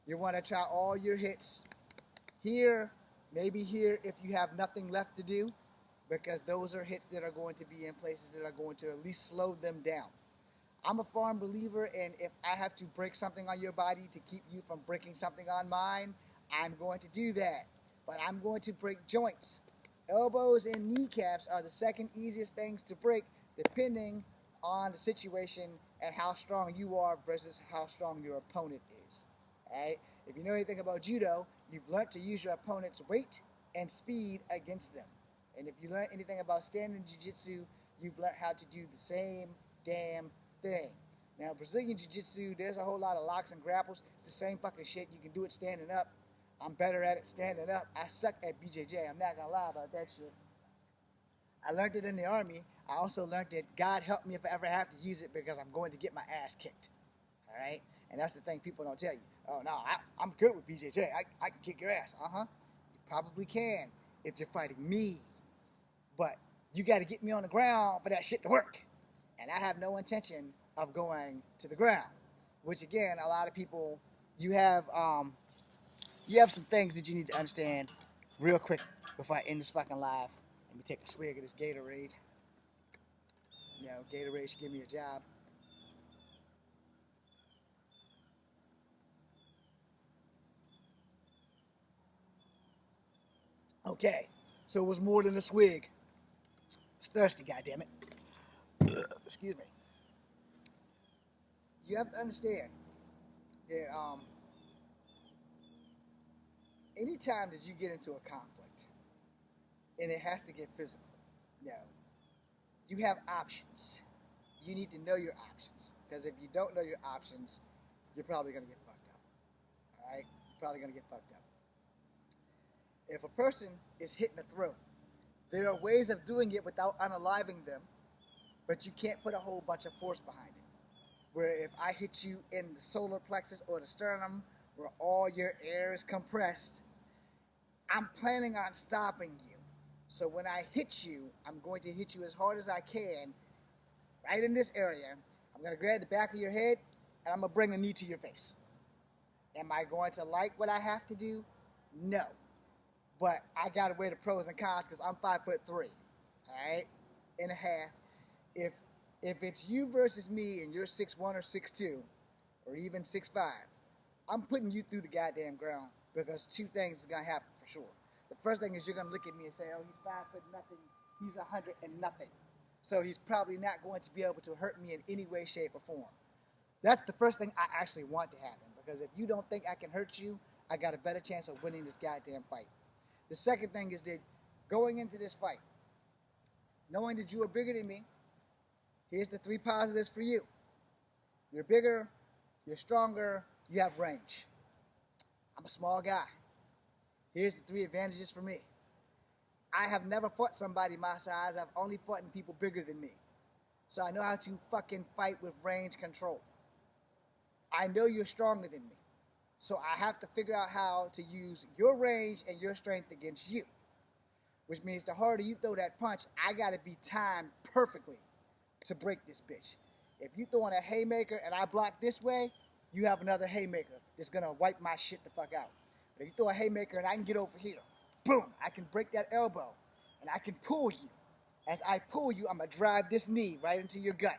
You want to try all your hits here, maybe here if you have nothing left to do, because those are hits that are going to be in places that are going to at least slow them down. I'm a firm believer in if I have to break something on your body to keep you from breaking something on mine, I'm going to do that. But I'm going to break joints. Elbows and kneecaps are the second easiest things to break depending on the situation and how strong you are versus how strong your opponent is. Alright? If you know anything about judo, you've learned to use your opponent's weight and speed against them. And if you learn anything about standing jiu-jitsu, you've learned how to do the same damn thing. Now, Brazilian jiu-jitsu, there's a whole lot of locks and grapples. It's the same fucking shit. You can do it standing up. I'm better at it standing up. I suck at BJJ. I'm not gonna lie about that shit. I learned it in the Army. I also learned that God help me if I ever have to use it because I'm going to get my ass kicked. Alright? And that's the thing people don't tell you. Oh, no, I'm good with BJJ. I can kick your ass. Uh-huh. You probably can if you're fighting me. But you got to get me on the ground for that shit to work. And I have no intention of going to the ground. Which, again, a lot of people, you have some things that you need to understand real quick before I end this fucking live. Let me take a swig of this Gatorade. You know, Gatorade should give me a job. Okay, so it was more than a swig. It's thirsty, goddammit. Excuse me. You have to understand that anytime that you get into a conflict and it has to get physical, no, you have options. You need to know your options, because if you don't know your options, you're probably gonna get fucked up. All right, you're probably gonna get fucked up. If a person is hit in the throat, there are ways of doing it without unaliving them, but you can't put a whole bunch of force behind it. Where if I hit you in the solar plexus or the sternum, where all your air is compressed, I'm planning on stopping you. So when I hit you, I'm going to hit you as hard as I can, right in this area. I'm going to grab the back of your head, and I'm going to bring a knee to your face. Am I going to like what I have to do? No. But I got to weigh the pros and cons, because I'm 5'3", all right, and a half. If it's you versus me and you're 6'1" or 6'2", or even 6'5", I'm putting you through the goddamn ground, because two things are going to happen for sure. The first thing is you're going to look at me and say, oh, he's 5 foot nothing, he's 100 and nothing. So he's probably not going to be able to hurt me in any way, shape, or form. That's the first thing I actually want to happen, because if you don't think I can hurt you, I got a better chance of winning this goddamn fight. The second thing is that going into this fight, knowing that you are bigger than me, here's the 3 positives for you. You're bigger, you're stronger, you have range. I'm a small guy. Here's the 3 advantages for me. I have never fought somebody my size. I've only fought people bigger than me. So I know how to fucking fight with range control. I know you're stronger than me. So I have to figure out how to use your range and your strength against you. Which means the harder you throw that punch, I gotta be timed perfectly to break this bitch. If you throwing a haymaker and I block this way, you have another haymaker that's gonna wipe my shit the fuck out. But if you throw a haymaker and I can get over here, boom, I can break that elbow and I can pull you. As I pull you, I'm gonna drive this knee right into your gut.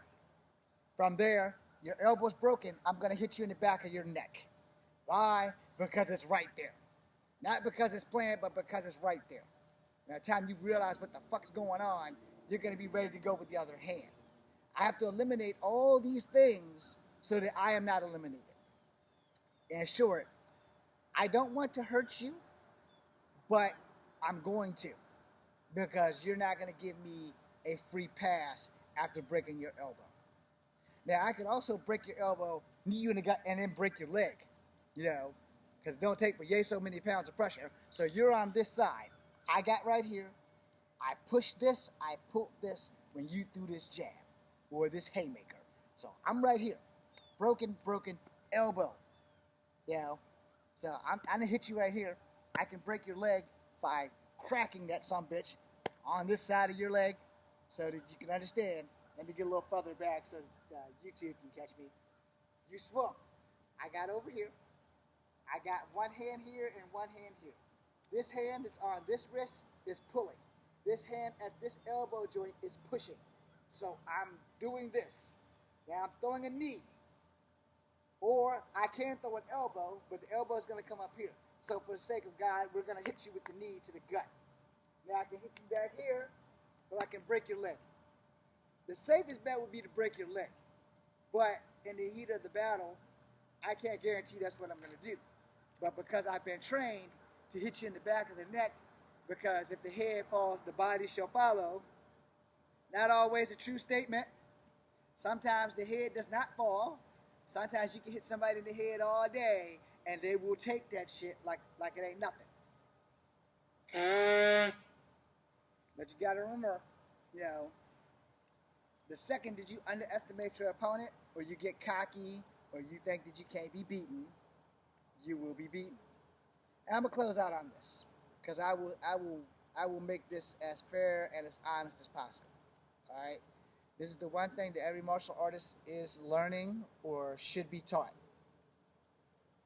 From there, your elbow's broken, I'm gonna hit you in the back of your neck. Why? Because it's right there. Not because it's planned, but because it's right there. By the time you realize what the fuck's going on, you're gonna be ready to go with the other hand. I have to eliminate all these things so that I am not eliminated. In short, I don't want to hurt you, but I'm going to, because you're not going to give me a free pass after breaking your elbow. Now, I can also break your elbow, knee you in the gut, and then break your leg, because it don't take but yay so many pounds of pressure. So you're on this side. I got right here. I pushed this, I pulled this when you threw this jab or this haymaker. So I'm right here. Broken elbow. So I'm gonna hit you right here. I can break your leg by cracking that sumbitch on this side of your leg so that you can understand. Let me get a little further back so that YouTube can catch me. You swung. I got over here. I got one hand here and one hand here. This hand that's on this wrist is pulling. This hand at this elbow joint is pushing. So I'm doing this. Now I'm throwing a knee. Or I can throw an elbow, but the elbow is going to come up here. So for the sake of God, we're going to hit you with the knee to the gut. Now I can hit you back here, but I can break your leg. The safest bet would be to break your leg. But in the heat of the battle, I can't guarantee that's what I'm going to do. But because I've been trained to hit you in the back of the neck, because if the head falls, the body shall follow. Not always a true statement. Sometimes the head does not fall. Sometimes you can hit somebody in the head all day, and they will take that shit like it ain't nothing. But you gotta remember, the second that you underestimate your opponent, or you get cocky, or you think that you can't be beaten, you will be beaten. And I'm gonna close out on this, because I will make this as fair and as honest as possible. All right. This is the one thing that every martial artist is learning or should be taught.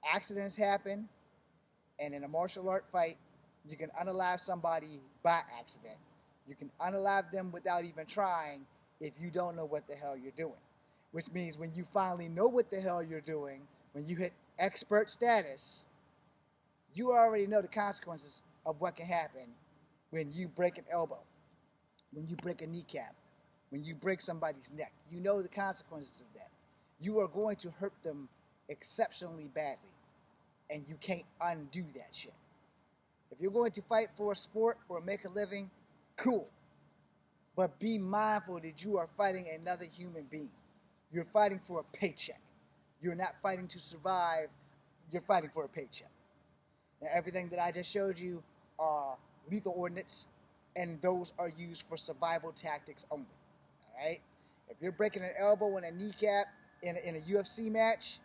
Accidents happen, and in a martial art fight, you can unalive somebody by accident. You can unalive them without even trying if you don't know what the hell you're doing. Which means when you finally know what the hell you're doing, when you hit expert status, you already know the consequences of what can happen when you break an elbow, when you break a kneecap, when you break somebody's neck. You know the consequences of that. You are going to hurt them exceptionally badly, and you can't undo that shit. If you're going to fight for a sport or make a living, cool. But be mindful that you are fighting another human being. You're fighting for a paycheck. You're not fighting to survive. You're fighting for a paycheck. Now, everything that I just showed you are lethal ordnance, and those are used for survival tactics only. All right? If you're breaking an elbow and a kneecap in a UFC match,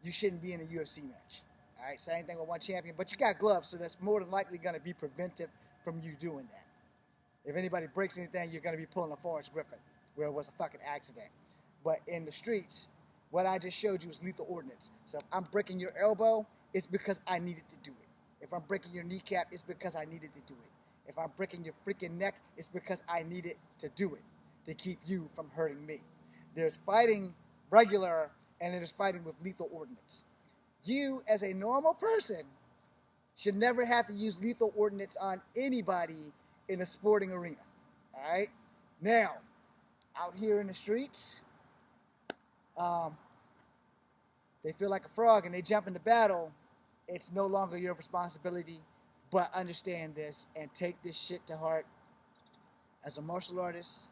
you shouldn't be in a UFC match. All right? Same thing with one champion, but you got gloves, so that's more than likely going to be preventive from you doing that. If anybody breaks anything, you're going to be pulling a Forrest Griffin, where it was a fucking accident. But in the streets, what I just showed you is lethal ordnance. So if I'm breaking your elbow, it's because I needed to do it. If I'm breaking your kneecap, it's because I needed to do it. If I'm breaking your freaking neck, it's because I needed to do it to keep you from hurting me. There's fighting regular, and there's fighting with lethal ordnance. You, as a normal person, should never have to use lethal ordnance on anybody in a sporting arena. All right? Now, out here in the streets, they feel like a frog and they jump into battle. It's no longer your responsibility, but understand this and take this shit to heart. As a martial artist,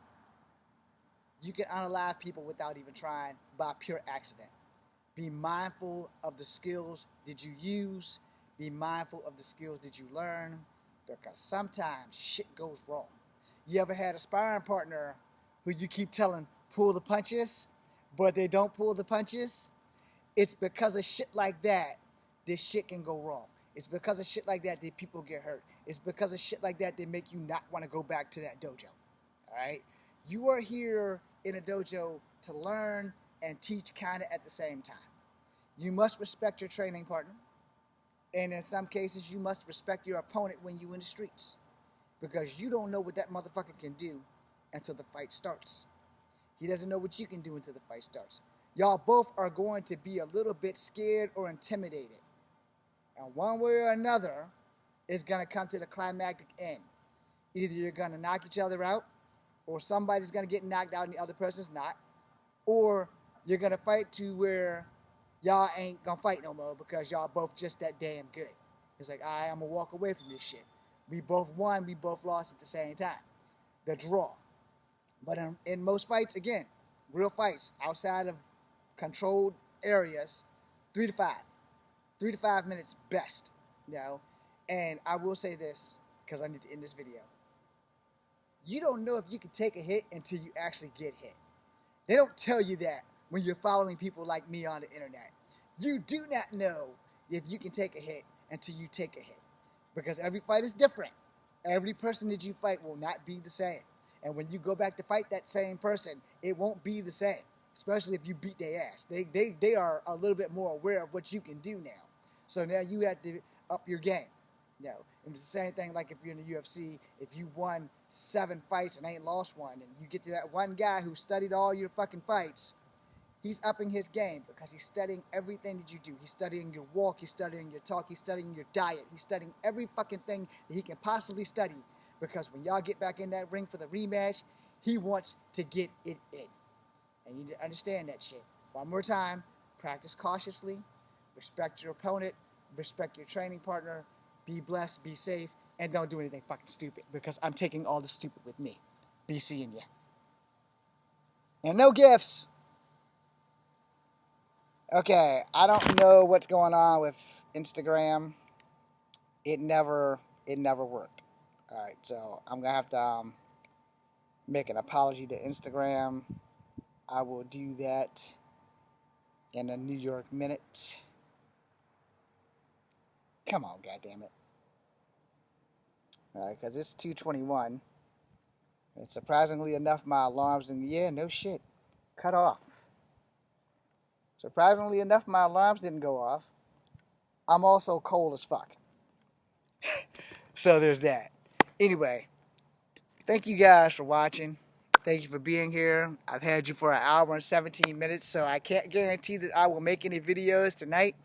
you can unalive people without even trying by pure accident. Be mindful of the skills that you use. Be mindful of the skills that you learn, because sometimes shit goes wrong. You ever had a sparring partner who you keep telling, pull the punches, but they don't pull the punches? It's because of shit like that this shit can go wrong. It's because of shit like that people get hurt. It's because of shit like that make you not want to go back to that dojo. All right? You are here in a dojo to learn and teach kind of at the same time. You must respect your training partner. And in some cases, you must respect your opponent when you're in the streets, because you don't know what that motherfucker can do until the fight starts. He doesn't know what you can do until the fight starts. Y'all both are going to be a little bit scared or intimidated. And one way or another, it's going to come to the climactic end. Either you're going to knock each other out, or somebody's going to get knocked out and the other person's not. Or you're going to fight to where y'all ain't going to fight no more because y'all both just that damn good. It's like, all right, I'm going to walk away from this shit. We both won, we both lost at the same time. The draw. But in most fights, again, real fights, outside of controlled areas, 3 to 5. 3 to 5 minutes best, you know. And I will say this, because I need to end this video. You don't know if you can take a hit until you actually get hit. They don't tell you that when you're following people like me on the internet. You do not know if you can take a hit until you take a hit, because every fight is different. Every person that you fight will not be the same. And when you go back to fight that same person, it won't be the same, especially if you beat their ass. They are a little bit more aware of what you can do now. So now you have to up your game. You know, and it's the same thing like if you're in the UFC, if you won 7 fights and ain't lost one, and you get to that one guy who studied all your fucking fights, he's upping his game because he's studying everything that you do. He's studying your walk, he's studying your talk, he's studying your diet, he's studying every fucking thing that he can possibly study, because when y'all get back in that ring for the rematch, he wants to get it in. And you need to understand that shit. One more time, practice cautiously, respect your opponent, respect your training partner, be blessed, be safe, and don't do anything fucking stupid, because I'm taking all the stupid with me. Be seeing ya. And no gifts. Okay, I don't know what's going on with Instagram. It never worked. All right, so I'm gonna have to make an apology to Instagram. I will do that in a New York minute. Come on, goddammit. All right, because it's 2:21. And surprisingly enough, my alarms no shit, cut off. Surprisingly enough, my alarms didn't go off. I'm also cold as fuck. So there's that. Anyway, thank you guys for watching. Thank you for being here. I've had you for an hour and 17 minutes, so I can't guarantee that I will make any videos tonight,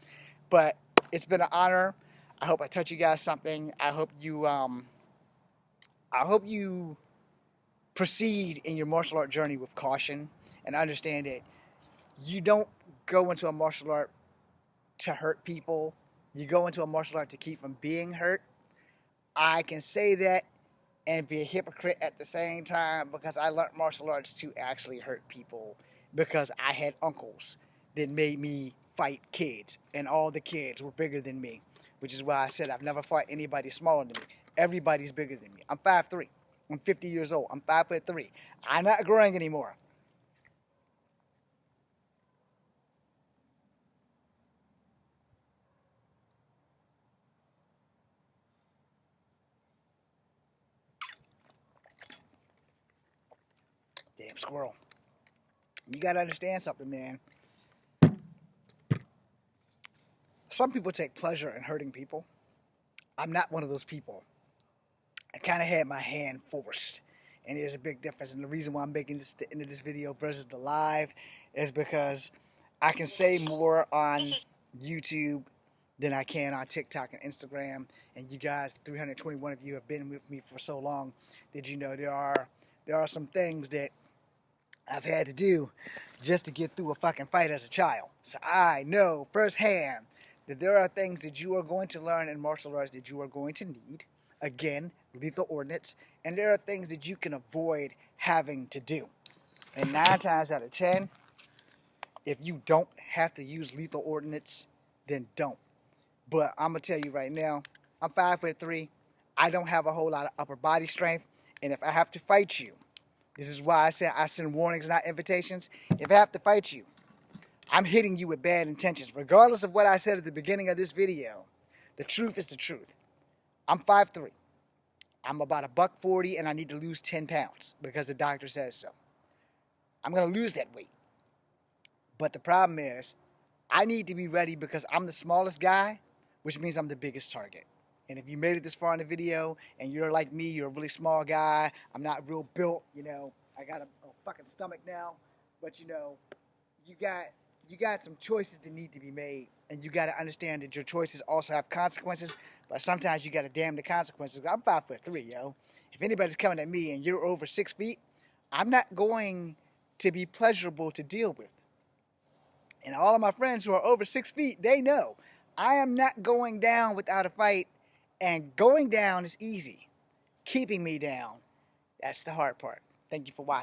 but it's been an honor. I hope I taught you guys something. I hope you I hope you proceed in your martial art journey with caution and understand that you don't go into a martial art to hurt people. You go into a martial art to keep from being hurt. I can say that and be a hypocrite at the same time because I learned martial arts to actually hurt people because I had uncles that made me fight kids, and all the kids were bigger than me, which is why I said I've never fought anybody smaller than me. Everybody's bigger than me. I'm 5'3". I'm 50 years old. I'm 5'3". I'm not growing anymore. Damn squirrel. You gotta understand something, man. Some people take pleasure in hurting people. I'm not one of those people. I kind of had my hand forced, and there's a big difference. And the reason why I'm making this the end of this video versus the live is because I can say more on YouTube than I can on TikTok and Instagram. And you guys, 321 of you, have been with me for so long that you know there are some things that I've had to do just to get through a fucking fight as a child. So I know firsthand that there are things that you are going to learn in martial arts that you are going to need. Again, lethal ordnance. And there are things that you can avoid having to do. And 9 times out of 10, if you don't have to use lethal ordnance, then don't. But I'm going to tell you right now, I'm 5'3". I don't have a whole lot of upper body strength. And if I have to fight you, this is why I said I send warnings, not invitations. If I have to fight you, I'm hitting you with bad intentions. Regardless of what I said at the beginning of this video, the truth is the truth. I'm 5'3". I'm about $140 and I need to lose 10 pounds because the doctor says so. I'm going to lose that weight. But the problem is, I need to be ready because I'm the smallest guy, which means I'm the biggest target. And if you made it this far in the video and you're like me, you're a really small guy, I'm not real built, you know, I got a fucking stomach now, but you know, you got some choices that need to be made, and you got to understand that your choices also have consequences, but sometimes you got to damn the consequences. I'm 5'3", yo. If anybody's coming at me and you're over 6 feet, I'm not going to be pleasurable to deal with. And all of my friends who are over 6 feet, they know I am not going down without a fight, and going down is easy. Keeping me down, that's the hard part. Thank you for watching.